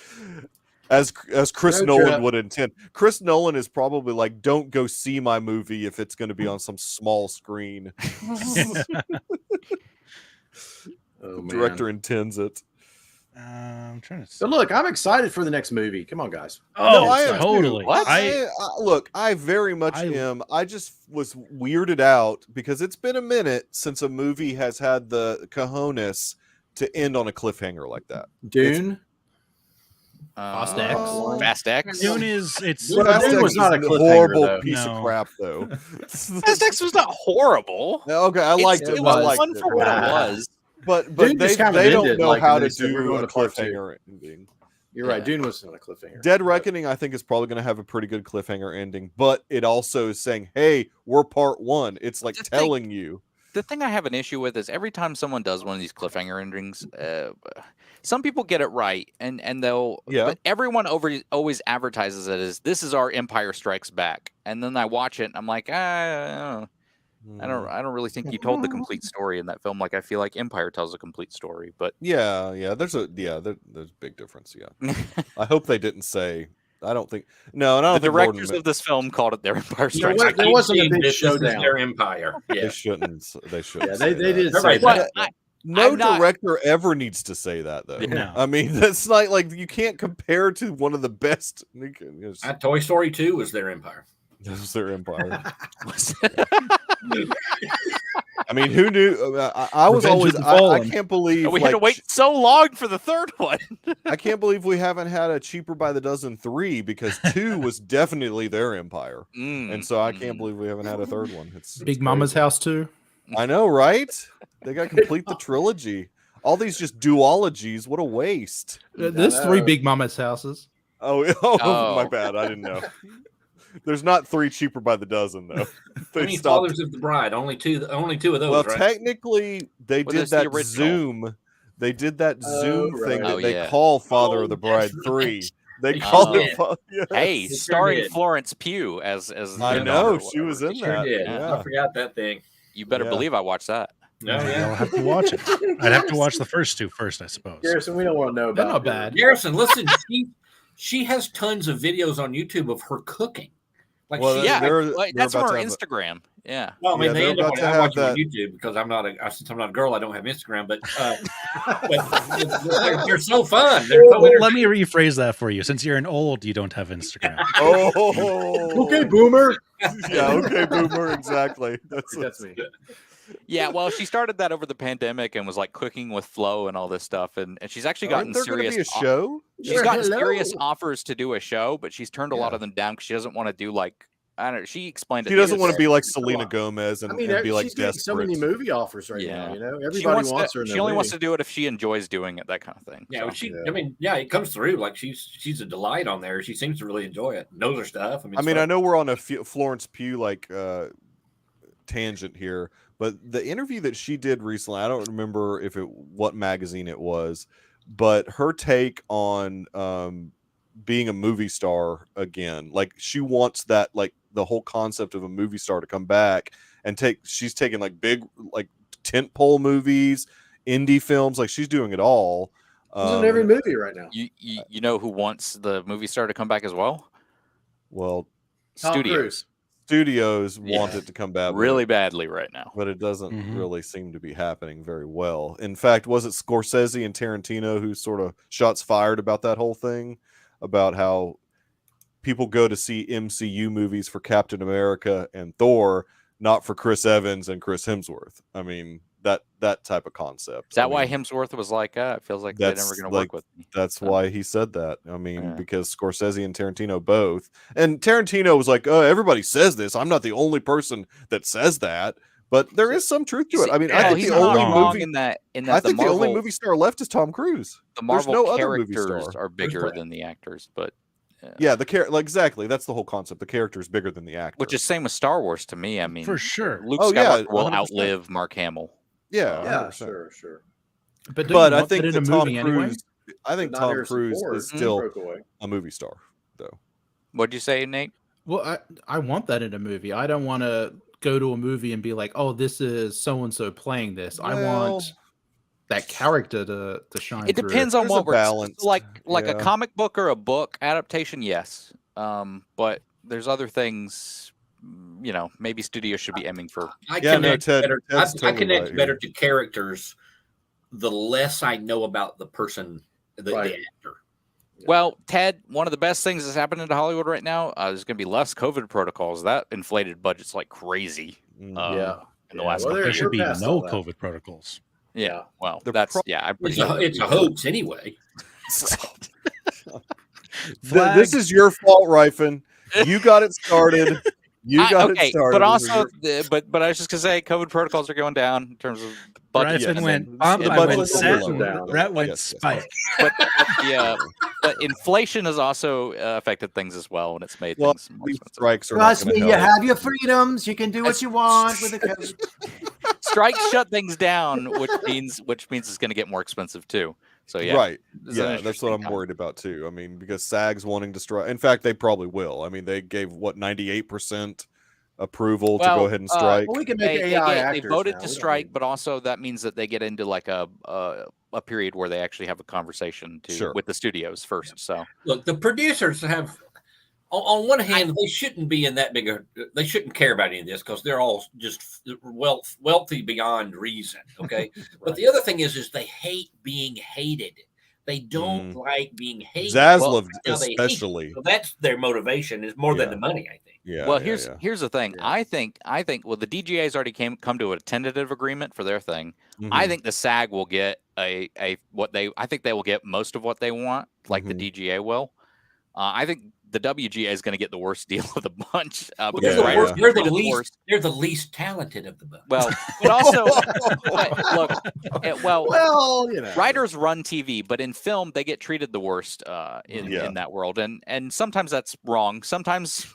as Chris Nolan would intend. Chris Nolan is probably like, don't go see my movie if it's going to be on some small screen. Oh, man. Director intends it. I'm trying to see. But look, I'm excited for the next movie. Come on, guys. Oh, No, I am totally. too. Look, I very much am. I just was weirded out because it's been a minute since a movie has had the cojones to end on a cliffhanger like that. Dune. Fast X. Fast X. Dune is it's Well, Fast Dune X was not is a cliffhanger, horrible though. piece No. of crap, though. Fast X was not horrible. Okay, I liked it. It I was liked fun it. for what it was. But Dune they just kind of don't ended, know like, how and to they said, "We're do going a to part two." cliffhanger ending. You're right. Yeah. Dune was not a cliffhanger. Dead Reckoning, I think, is probably going to have a pretty good cliffhanger ending, but it also is saying, "Hey, we're part one." It's like telling you. The thing I have an issue with is every time someone does one of these cliffhanger endings, some people get it right, and they'll. Yeah. But everyone always advertises it as this is our Empire Strikes Back, and then I watch it, and I'm like, I don't really think you told the complete story in that film. Like I feel like Empire tells a complete story, but Yeah. There's a big difference. Yeah. I hope they didn't say. I don't think. No, and I the don't think directors Gordon, of this film called it their Empire You know Strikes what? Back. There wasn't a big This is showdown. their empire. they Yeah. shouldn't. They shouldn't. Yeah, say they did that. say Everybody that. But No I'm not- director ever needs to say that, though. No. I mean, that's not like you can't compare to one of the best. Toy Story 2 was their empire. This was their empire. I mean, who knew? I was Revenge always. of the I Fallen. can't believe we had to like, wait so long for the third one. I can't believe we haven't had a Cheaper by the Dozen 3 because 2 was definitely their empire, and so I can't believe we haven't had a third one. It's Big Mama's House too. I know, right? They got to complete the trilogy. All these just duologies. What a waste. There's 3 Big Mama's houses. Oh, my Oh. bad. I didn't know. There's not 3 Cheaper by the Dozen though. How many stopped. Fathers of the Bride? Only two of those, Well, right? technically, they Well, did that's the that original. Zoom. They did that Zoom thing right. that Oh, they yeah. call Father Oh, of the Bride that's 3. right. They They called sure it. did. Hey, They sure starring did. Florence Pugh as I the know daughter or she was whatever. in Sure that. did. Yeah. I forgot that thing. You better Yeah. believe I watched that. No, I'll yeah. have to watch it. I'd have to watch the first 2 first, I suppose. Garrison, we don't want to know They're about not bad. Garrison, listen, she has tons of videos on YouTube of her cooking. Like Well, she, Yeah, they're that's about on to her have a- Instagram. Yeah. well, I mean, Yeah, they they're end up about on, to I have watch them on that- YouTube because since I'm not a girl, I don't have Instagram. But they're so fun. They're so Well, let me rephrase that for you. Since you're an old, you don't have Instagram. Oh, Okay, boomer. Yeah, okay, boomer. Exactly. That's me. Yeah, well, she started that over the pandemic and was like cooking with Flo and all this stuff, and she's actually Aren't gotten there going to serious. be a show? She's gotten Hello. serious offers to do a show, but she's turned a lot Yeah. of them down because she doesn't want to do like I don't know. She explained it. She the doesn't other want to day. be like Selena Gomez and, I mean, and be like she's getting so many desperate. movie offers right Yeah. now. You know, She everybody wants wants to, her. In she their only wants movie. to do it if she enjoys doing it, that kind of thing. Yeah, so. but she. Yeah. I mean, yeah, it comes through. Like she's a delight on there. She seems to really enjoy it. Knows her stuff. I mean, I it's mean, fun. I know we're on a Florence Pugh like tangent here, but the interview that she did recently, I don't remember what magazine it was, but her take on being a movie star again, like she wants that, like the whole concept of a movie star to come back and she's taking like big like tentpole movies, indie films, like she's doing it all. She's in every movie right now. You know who wants the movie star to come back as well? Well, Tom Studios. Cruise. studios want Yeah. it to come back Really badly right now. but it doesn't Mhm. really seem to be happening very well. In fact, was it Scorsese and Tarantino who sort of shots fired about that whole thing, about how people go to see MCU movies for Captain America and Thor, not for Chris Evans and Chris Hemsworth? I mean, that type of concept. Is that I why mean, Hemsworth was like, it feels like they're that's never going to like- work with me? that's why he said that. I mean, Yeah. because Scorsese and Tarantino both. And Tarantino was like, oh, everybody says this. I'm not the only person that says that. But there is some truth to it. I mean, I No, think he's the not only wrong movie in that I the think the Marvel, only movie star left is Tom Cruise. the there's Marvel no other movie characters star. are bigger right. than the actors, but Yeah, like exactly. That's the whole concept. The character is bigger than the actor. which is same with Star Wars to me. I mean, For sure. Luke Oh, yeah, Skywalker will 100%. outlive Mark Hamill. yeah, Yeah, 100%. sure. But, But I want think that that in a Tom movie Cruise, anyway. I think Not Tom Harrison Cruise Ford. is still Broke away. a movie star, though. What'd you say, Nate? Well, I want that in a movie. I don't want to go to a movie and be like, oh, this is so and so playing this. I Well, want that character to shine. It depends on There's what a we're balance. like a Yeah. comic book or a book adaptation. Yes, but there's other things. Maybe studios should be aiming for. I Yeah, no, connect better. Ted's I totally connect right better here. to characters the less I know about the person, the actor. Well, Ted, one of the best things that's happening to Hollywood right now is going to be less COVID protocols. That inflated budgets like crazy. In the last well, couple There years. should be past no all that. COVID protocols. Yeah. Well, The that's pro- I'm pretty It's a hoax anyway. This is your fault, Ryfin. You got it started. You got it started. But also, but I was just gonna say, COVID protocols are going down in terms of budget. Ryfin went the bump, I budget's went still set, low. down. Brett went Yes. spike. But inflation has also affected things as well, and it's made Well, things more these expensive. strikes are not Trust going me, to you help. have your freedoms. You can do what you want with the COVID. Strikes shut things down, which means it's going to get more expensive too. So yeah, Right. This is an Yeah, that's what interesting I'm time. worried about too. I mean, because SAG's wanting to strike. In fact, they probably will. I mean, they gave 98% approval to go ahead and strike. Well, we can make They AI they actors voted now. to We don't strike, need- but also that means that they get into like a period where they actually have a conversation Sure. with the studios first. So Look, the producers have, on one hand, they shouldn't be in that big a, they shouldn't care about any of this because they're all just wealthy beyond reason. Okay. But the other thing is they hate being hated. They don't like being hated. Zaslav, Now they hate especially. you. So that's their motivation is more than Yeah. the money, I think. Yeah. well, yeah, here's the thing. Yeah. I think well, the DGA's already come to a tentative agreement for their thing. yeah. I think the SAG will get I think they will get most of what they want, like the DGA will. I think the WGA is going to get the worst deal of the bunch because they're the the writers worst- get They're the treated least. worst. They're the least talented of the bunch. Well, but also, look, Well, you know, writers run TV, but in film they get treated the worst in that world, and sometimes that's wrong. Sometimes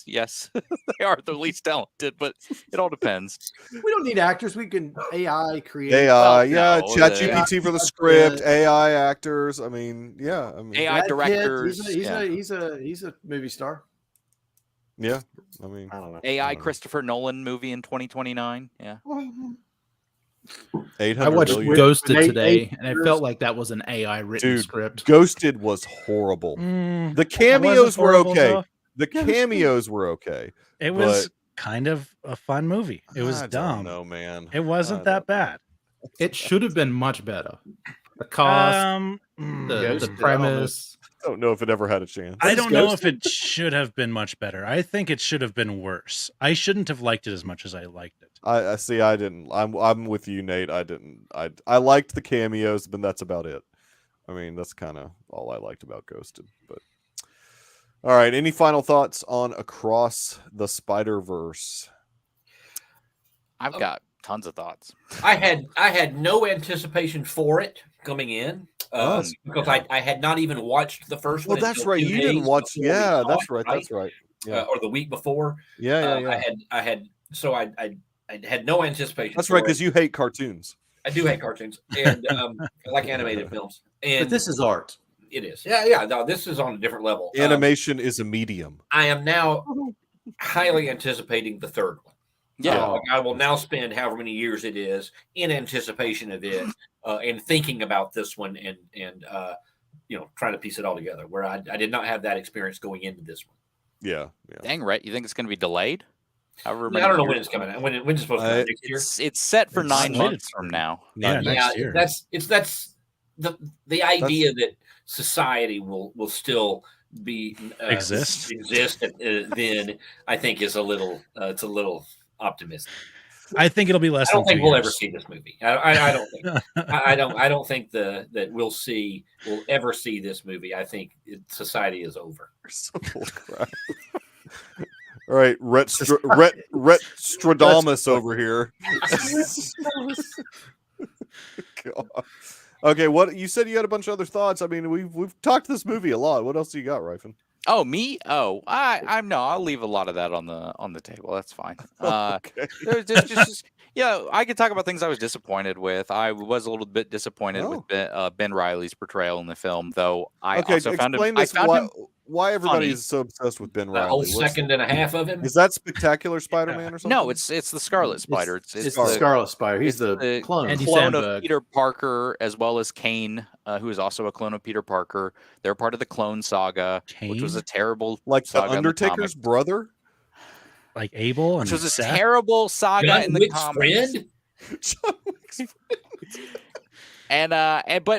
yes, they are the least talented, but it all depends. we don't need actors. We can AI create. AI, Well, no, ChatGPT for the that's script, good. AI actors. I mean, AI Brad Pitt, directors, He's a movie star. yeah. I mean, I don't know. AI Christopher Nolan movie in 2029. Yeah. 800 I watched million. Ghosted With today, eight and it years. felt like that was an AI written Dude, script. Ghosted was horrible. Mm, The it wasn't cameos were horrible, okay. though. The cameos were okay. It was kind of a fun movie. It was I dumb. don't know, man. It wasn't that bad. It should have been much better. The cast, Mm, the Ghosted, premise. I don't know if it ever had a chance. I don't know if it should have been much better. I think it should have been worse. I shouldn't have liked it as much as I liked it. I see. I didn't. I'm with you, Nate. I didn't. I liked the cameos, but that's about it. I mean, that's kind of all I liked about Ghosted. But all right. Any final thoughts on Across the Spider-Verse? I've got tons of thoughts. I had no anticipation for it coming in because I had not even watched the first Well, one. that's until right. 2 You didn't days watch. before we Yeah, saw that's it, right. That's right. Yeah. Or the week before. Yeah. I had no anticipation. That's for right. it. Because you hate cartoons. I do hate cartoons and I like animated films. And But this is art. it is. Yeah. No, this is on a different level. Animation is a medium. I am now highly anticipating the third one. Yeah. I will now spend however many years it is in anticipation of it and thinking about this one and trying to piece it all together. Where I did not have that experience going into this one. Yeah. Dang right. You think it's going to be delayed? I don't know when it's coming out. When it's supposed to come out next year. It's set for It's 9 slated months for- from now. Yeah, next year. That's the idea that society will still be Exist. then I think is a little it's a little optimistic. I think it'll be less I don't than think 2 we'll years. ever see this movie. I don't think. I don't think that we'll ever see this movie. I think society is over. Full crap. All right, Rhett Stradamus over here. God. Okay, what you said you had a bunch of other thoughts. I mean, we've talked this movie a lot. What else do you got, Ryfin? Oh, me? Oh, I'm no. I'll leave a lot of that on the table. That's fine. Okay. Just I could talk about things I was disappointed with. I was a little bit disappointed with Ben Reilly's portrayal in the film, though. I also found him. why everybody funny. is so obsessed with Ben That Reilly. whole What's- second and a half of him. Is that Spectacular Spider-Man or something? No, it's the Scarlet Spider. It's the the Scarlet Spider. He's it's the the clone. Andy clone of Samberg. Peter Parker, as well as Kane, who is also a clone of Peter Parker. They're part of the Clone Saga, which was a Kane? terrible like the saga in the Undertaker's comics. brother. Like Abel and Which was a Seth? terrible saga John in the Wick's comics. friend. John Wick's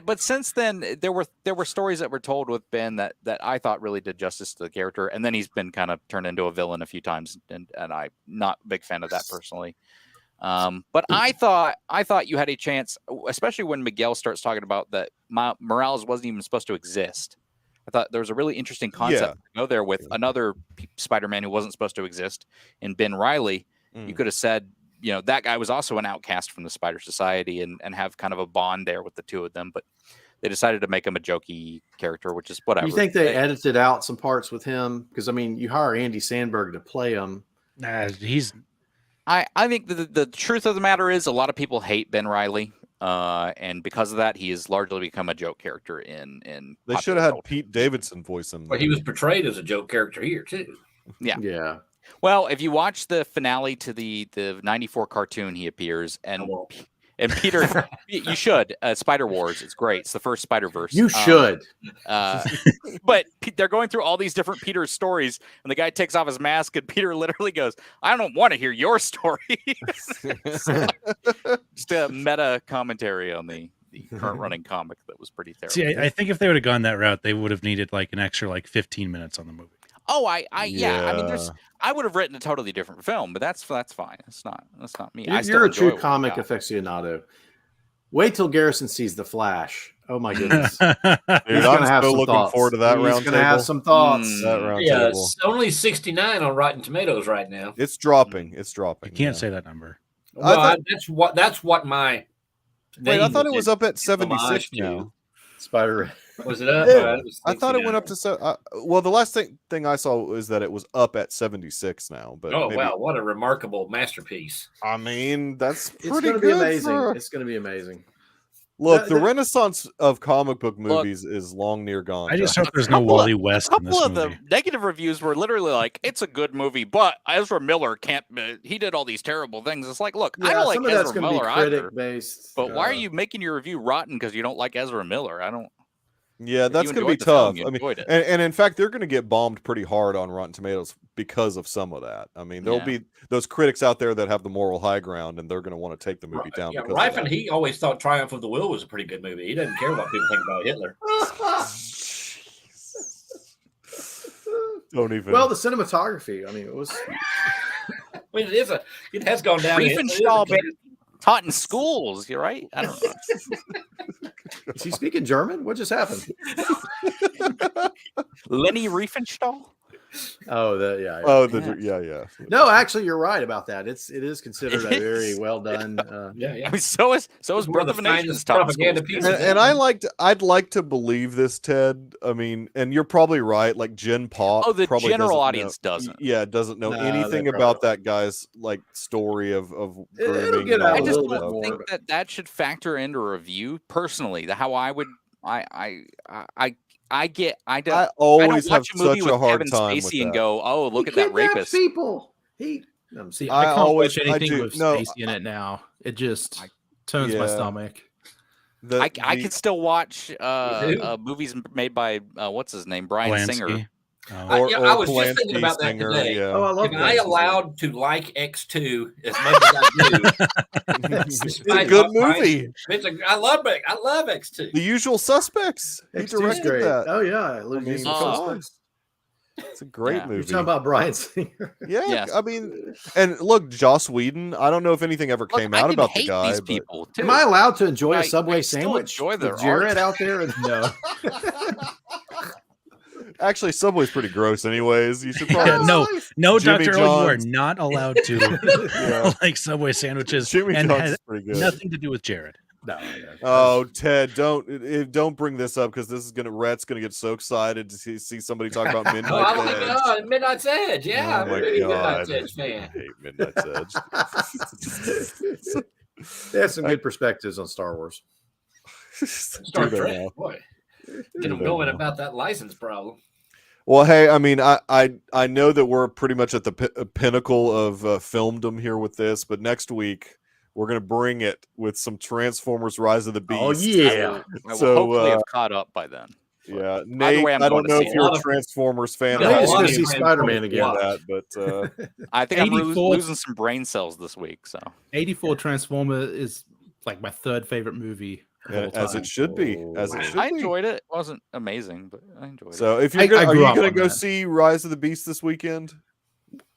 But since then there were stories that were told with Ben that I thought really did justice to the character, and then he's been kind of turned into a villain a few times, and I'm not a big fan of that personally. But I thought you had a chance, especially when Miguel starts talking about that Morales wasn't even supposed to exist. I thought there was a really interesting concept to go there with another Spider-Man who wasn't supposed to exist in Ben Reilly. You could have said, that guy was also an outcast from the Spider Society and have kind of a bond there with the two of them. But they decided to make him a jokey character, which is whatever. You think they edited out some parts with him? Because, I mean, you hire Andy Samberg to play him. Nah, he's I think the truth of the matter is a lot of people hate Ben Reilly. And because of that, he has largely become a joke character in They should have had Pete Davidson voice him. Well, he was portrayed as a joke character here too. Yeah. Well, if you watch the finale to the 94 cartoon, he appears, and Peter, you should. Spider Wars, it's great. It's the first Spider-Verse. You should. But they're going through all these different Peter stories, and the guy takes off his mask, and Peter literally goes, "I don't want to hear your story." Just a meta commentary on the current running comic that was pretty terrible. See, I think if they would have gone that route, they would have needed like an extra 15 minutes on the movie. Oh, yeah. I mean, I would have written a totally different film, but that's fine. That's not me. You're a true comic aficionado. Wait till Garrison sees The Flash. Oh my goodness. Dude, I'm still looking forward to that round table. He's going to have some thoughts. It's only 69 on Rotten Tomatoes right now. It's dropping. It's dropping. You can't say that number. Well, that's what my. Wait, I thought it was up at 76 now. Spider. Was it up? I thought it went up to well, the last thing I saw was that it was up at 76 now. But wow, what a remarkable masterpiece! I mean, that's pretty It's going to good. be amazing. It's going to be amazing. Look, the renaissance of comic book movies is long near gone. I just hope there's no Wally West in this movie. A couple of the negative reviews were literally like, "It's a good movie, but Ezra Miller can't. He did all these terrible things." It's like, look, I don't like Ezra Miller either. But why are you making your review rotten because you don't like Ezra Miller? I don't. Yeah, that's going to be tough. I mean, and in fact, they're going to get bombed pretty hard on Rotten Tomatoes because of some of that. I mean, there'll be those critics out there that have the moral high ground, and they're going to want to take the movie down. Yeah, Rifen, he always thought Triumph of the Will was a pretty good movie. He doesn't care what people think about Hitler. Don't even. Well, the cinematography. I mean, it was. I mean, it has gone down. Riefenstahl been taught in schools. You're right. I don't know. Is he speaking German? What just happened? Lenny Riefenstahl? Oh, yeah. No, actually, you're right about that. It is considered a very well done. I mean, so is Birth of a Nation's propaganda piece. And I'd like to believe this, Ted. I mean, and you're probably right. Like Gen Pop. Oh, the probably general audience doesn't. Yeah, doesn't know anything about that guy's story of It'll get out I a just little bit don't more. think that should factor into a review personally. How I would I always don't watch have a movie such with a hard Kevin time with Spacey and that. go, "Oh, look at that rapist." People. See, I can't always- watch anything I do- with no, Spacey in it now. It just turns my stomach. I can still watch movies made by what's his name, Bryan Singer. I was just thinking about that today. Yeah. Oh, I love Am I allowed to like X2 as much as I do? It's a good movie. I love X2. The Usual Suspects. He X2's directed great. that. Oh yeah, It's a great movie. You're talking about Bryan Singer. Yeah, Yes. I mean, and look, Joss Whedon. I don't know if anything ever came out about the guy. These but- people too. Am I allowed to enjoy a I Subway still sandwich enjoy their with Jared art. out there? No. Actually, Subway's pretty gross, anyways. You should probably No, Jimmy Dr. O, you are John's. not allowed to like Subway sandwiches Jimmy and John's has is pretty good. nothing to do with Jared. No. Oh, Ted, don't bring this up because Rhett's gonna get so excited to see somebody talk about Midnight Edge. Midnight's Edge. Yeah, Oh my I'm a big God. Midnight's Edge I fan. hate Midnight's Edge. They have some good perspectives on Star Wars. Star Do they Trek, now? boy. Get them going about that license problem. Well, hey, I mean, I know that we're pretty much at the pinnacle of filmdom here with this, but next week we're gonna bring it with some Transformers: Rise of the Beast. Oh yeah. I will hopefully have caught up by then. Yeah, Either Nate, way, I'm I going don't to know see if it. you're a Transformers fan. I or think not. it's gonna Yeah. see Spider-Man again. That, but I think I'm 84 losing some brain cells this week. So 84 Transformer is like my third favorite movie of all as time. it should be, as it Wow. should I be. enjoyed it. It wasn't amazing, but I enjoyed it. So if you're I gonna, are grew you up gonna on go that. see Rise of the Beast this weekend?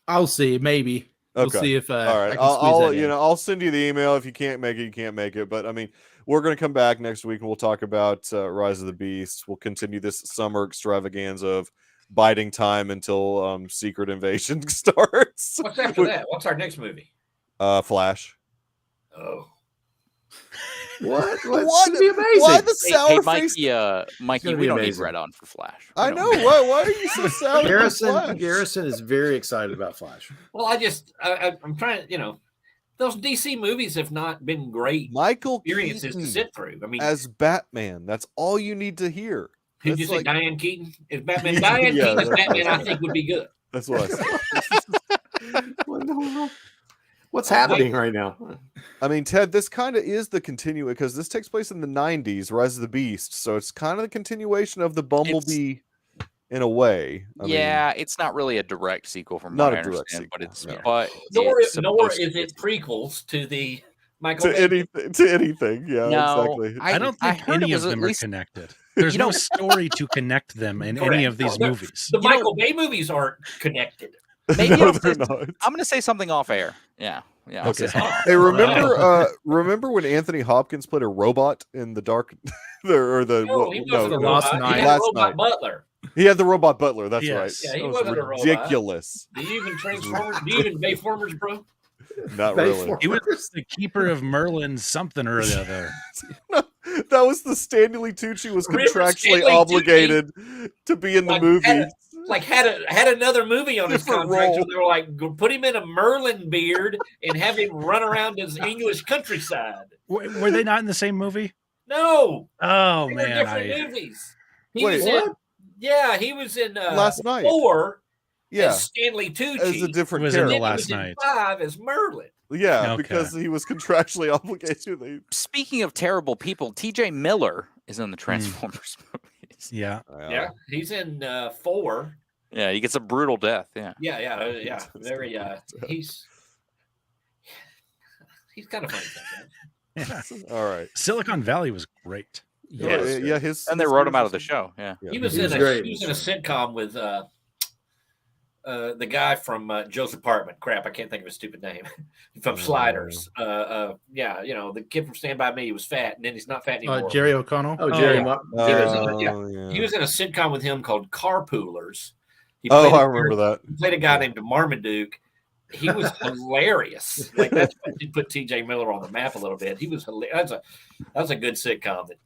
I'll see. Maybe we'll Okay. see if All I right, can squeeze I'll that in. I'll send you the email. If you can't make it, you can't make it. But I mean, we're gonna come back next week and we'll talk about Rise of the Beast. We'll continue this summer extravaganza of biding time until Secret Invasion starts. What's after that? What's our next movie? Flash. Oh, What? What? It's gonna be amazing. Why the Hey, sour face? Mikey, gonna we be don't amazing. need Red on for Flash. I We know. don't. Why are you so sour? about Flash? Garrison is very excited about Flash. well, I'm trying. Those DC movies have not been great Michael experiences to Keaton sit through. I mean, as Batman. That's all you need to hear. who'd you That's say? like- Diane Keaton is Batman. Diane Yeah, Keaton as that's Batman, what I I think, would be good. That's what I said. What's happening right now? I mean, Ted, this kind of is the continue because this takes place in the 90s, Rise of the Beast. So it's kind of the continuation of the Bumblebee in a way. I mean, It's not really a direct sequel from Not what I a direct understand, but sequel, it's no. Nor it's nor supposed is to be. it prequels to the Michael to Bay. anything. Yeah, No, exactly. I don't I think heard any it of was at them are least- connected. There's You no know- story to connect them in any Correct. of these The- movies. The You know- Michael Bay movies aren't connected. Maybe no, I'll they're say- not. I'm going to say something off air. Yeah. I'll say Okay. something off Hey, air. remember when Anthony Hopkins played a robot in the dark, or the No, he wasn't a no, Last robot. Night. He had a Last robot Night. butler. He had the robot butler. That's Yes. right. Yeah, he That was wasn't a robot. ridiculous. Do you even Transformers? Do you even Bayformers, bro? Not Bay really. He was the keeper of Merlin's something or the other. No, that was the Stanley Tucci was Remember contractually Stanley Tucci? obligated to be in the Like, movie. had another movie on his Different contract. role. So they were like, "Go put him in a Merlin beard and have him run around his English countryside." Were they not in the same movie? No, Oh they were man, different movies. He Wait, was what? in, yeah, he was in Last Night. 4 Yeah, as Stanley Tucci. as a different Was in and the then character. he Last was in Night. 5 as Merlin. Yeah, Okay. because he was contractually obligated. They- Speaking of terrible people, TJ Miller is in the Transformers movies. yeah. Yeah, he's in 4. Yeah, he gets a brutal death. Yeah. Yeah. Very. He's kind of funny. Yeah. All right. Silicon Valley was great. Yeah, yeah. His And they his wrote him out of movies- the show. Yeah. Yeah. He was He's in great. he was in a sitcom with the guy from Joe's Apartment. Crap, I can't think of his stupid name. From Sliders. Yeah, the kid from Stand By Me was fat, and then he's not fat anymore. Jerry O'Connell. Oh, Jerry. yeah. Oh, He was in a sitcom with him called Carpoolers. He Oh, played I a remember that. He played a guy named Marmaduke. He was hilarious. Like that's what put TJ Miller on the map a little bit. He was hilarious. That was a good sitcom that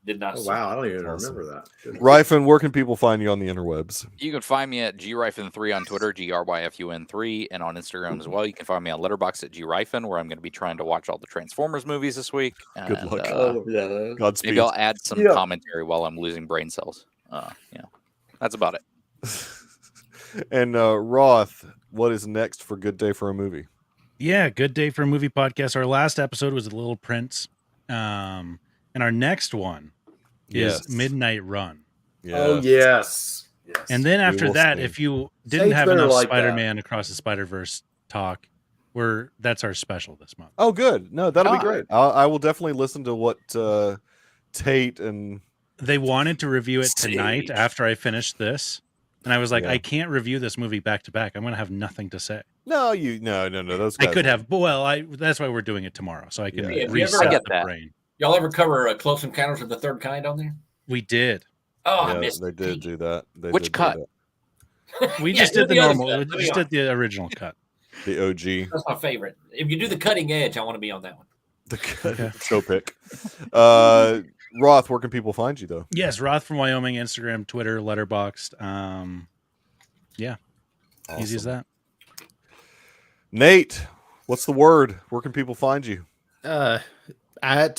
did not. Oh, suck. wow, I don't even Awesome. remember that. Good. Ryfin, where can people find you on the interwebs? You can find me at GRyfin3 on Twitter, GRYFUN3, and on Instagram as well. You can find me on Letterboxd at GRyfin, where I'm going to be trying to watch all the Transformers movies this week. Good And, luck. yeah. Godspeed. maybe I'll add some Yeah. commentary while I'm losing brain cells. That's about it. And Roth, what is next for Good Day for a Movie? Yeah, good day for a movie podcast. Our last episode was The Little Prince. And our next one is Yes. Midnight Run. Oh, yes. Yes. And then after will that, see. if you didn't Saints have better enough like that. Spider-Man Across the Spider-Verse talk, that's our special this month. Oh, good. No, that'll be Ah. great. I will definitely listen to what Tate and They wanted to review it tonight Stage. after I finished this. And I was like, Yeah. I can't review this movie back to back. I'm going to have nothing to say. no. Those I guys could have, but that's why we're doing it tomorrow. So I can Yeah. Have you ever- reset I get the that. brain. Y'all ever cover Close Encounters of the Third Kind on there? We did. Oh, I Yeah, missed they it. did do that. They Which did do cut? that. We Yeah, just do did the other normal. cut. We Let me just on. did the original cut. The OG. That's my favorite. If you do the cutting edge, I want to be on that one. The show pick. Roth, where can people find you though? Yes, Roth from Wyoming, Instagram, Twitter, Letterboxd. Yeah, easy as Awesome. that. Nate, what's the word? Where can people find you? At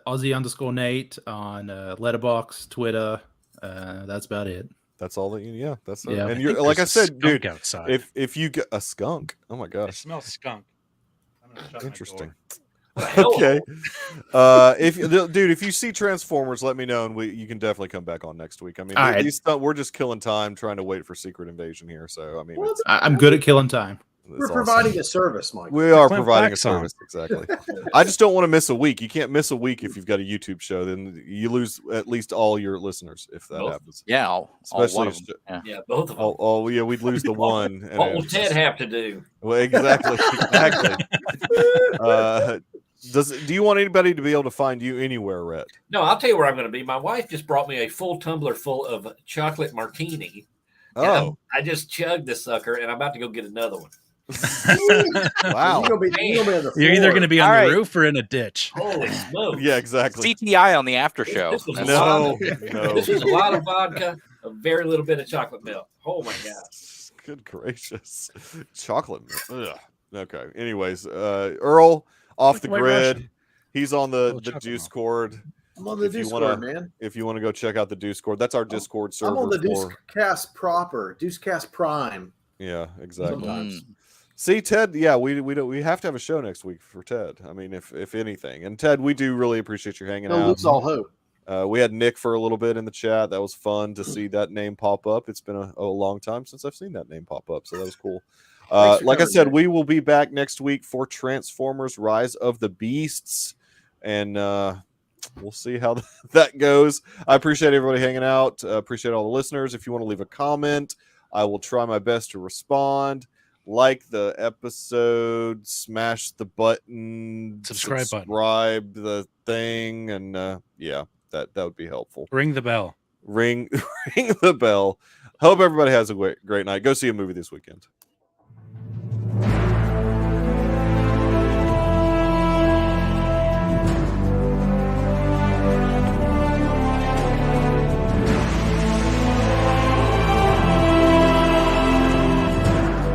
Aussie_Nate on Letterboxd, Twitter. That's about it. That's all that you. Yeah, that's it. Yeah. And I you're think like I there's a said, dude. skunk outside. If you get a skunk, oh my I gosh, smell skunk. I'm gonna shut my interesting. door. Okay. If you see Transformers, let me know, and you can definitely come back on next week. I mean, All right. these stuff, we're just killing time trying to wait for Secret Invasion here. So I mean, Well, I'm good at killing time. We're awesome. providing a service, Mike. We are Clint providing Black a song. service, exactly. I just don't want to miss a week. You can't miss a week if you've got a YouTube show. Then you lose at least all your listeners if that Both. happens. Yeah, all Especially one if- of them. Yeah. Yeah, both of them. Oh, yeah, we'd lose the one. And What it will was Ted just- have to do? Well, exactly. Do you want anybody to be able to find you anywhere, Rhett? No, I'll tell you where I'm going to be. My wife just brought me a full tumbler full of chocolate martini. and Oh, I just chugged this sucker, and I'm about to go get another one. wow. You're gonna be on the You're either floor. going to be on All the right. roof or in a ditch. Holy smokes! Yeah, exactly. CTI on the after show. This was a No, lot. no. This was a lot of vodka, a very little bit of chocolate milk. Oh my god! Good gracious. Chocolate milk. Ugh. Okay. Anyways, Earl off the White grid. Russian. He's on the Little chocolate milk. Discord. I'm on the if you Discord, wanna- man. If you want to go check out the Discord, that's our Discord server. I'm on the for, Deucecast proper, Deucecast Prime. yeah, exactly. Sometimes. See, Ted, yeah, we have to have a show next week for Ted. I mean, if anything. And Ted, we do really appreciate you hanging Don't out. lose all hope. We had Nick for a little bit in the chat. That was fun to see that name pop up. It's been a long time since I've seen that name pop up, so that was cool. Thanks for Like I coming, said, Nick. we will be back next week for Transformers: Rise of the Beasts, and we'll see how that goes. I appreciate everybody hanging out. Appreciate all the listeners. If you want to leave a comment, I will try my best to respond. Like the episode, smash the button, Subscribe button. subscribe the thing, and yeah, that would be helpful. Ring the bell. Ring the bell. Hope everybody has a great night. Go see a movie this weekend.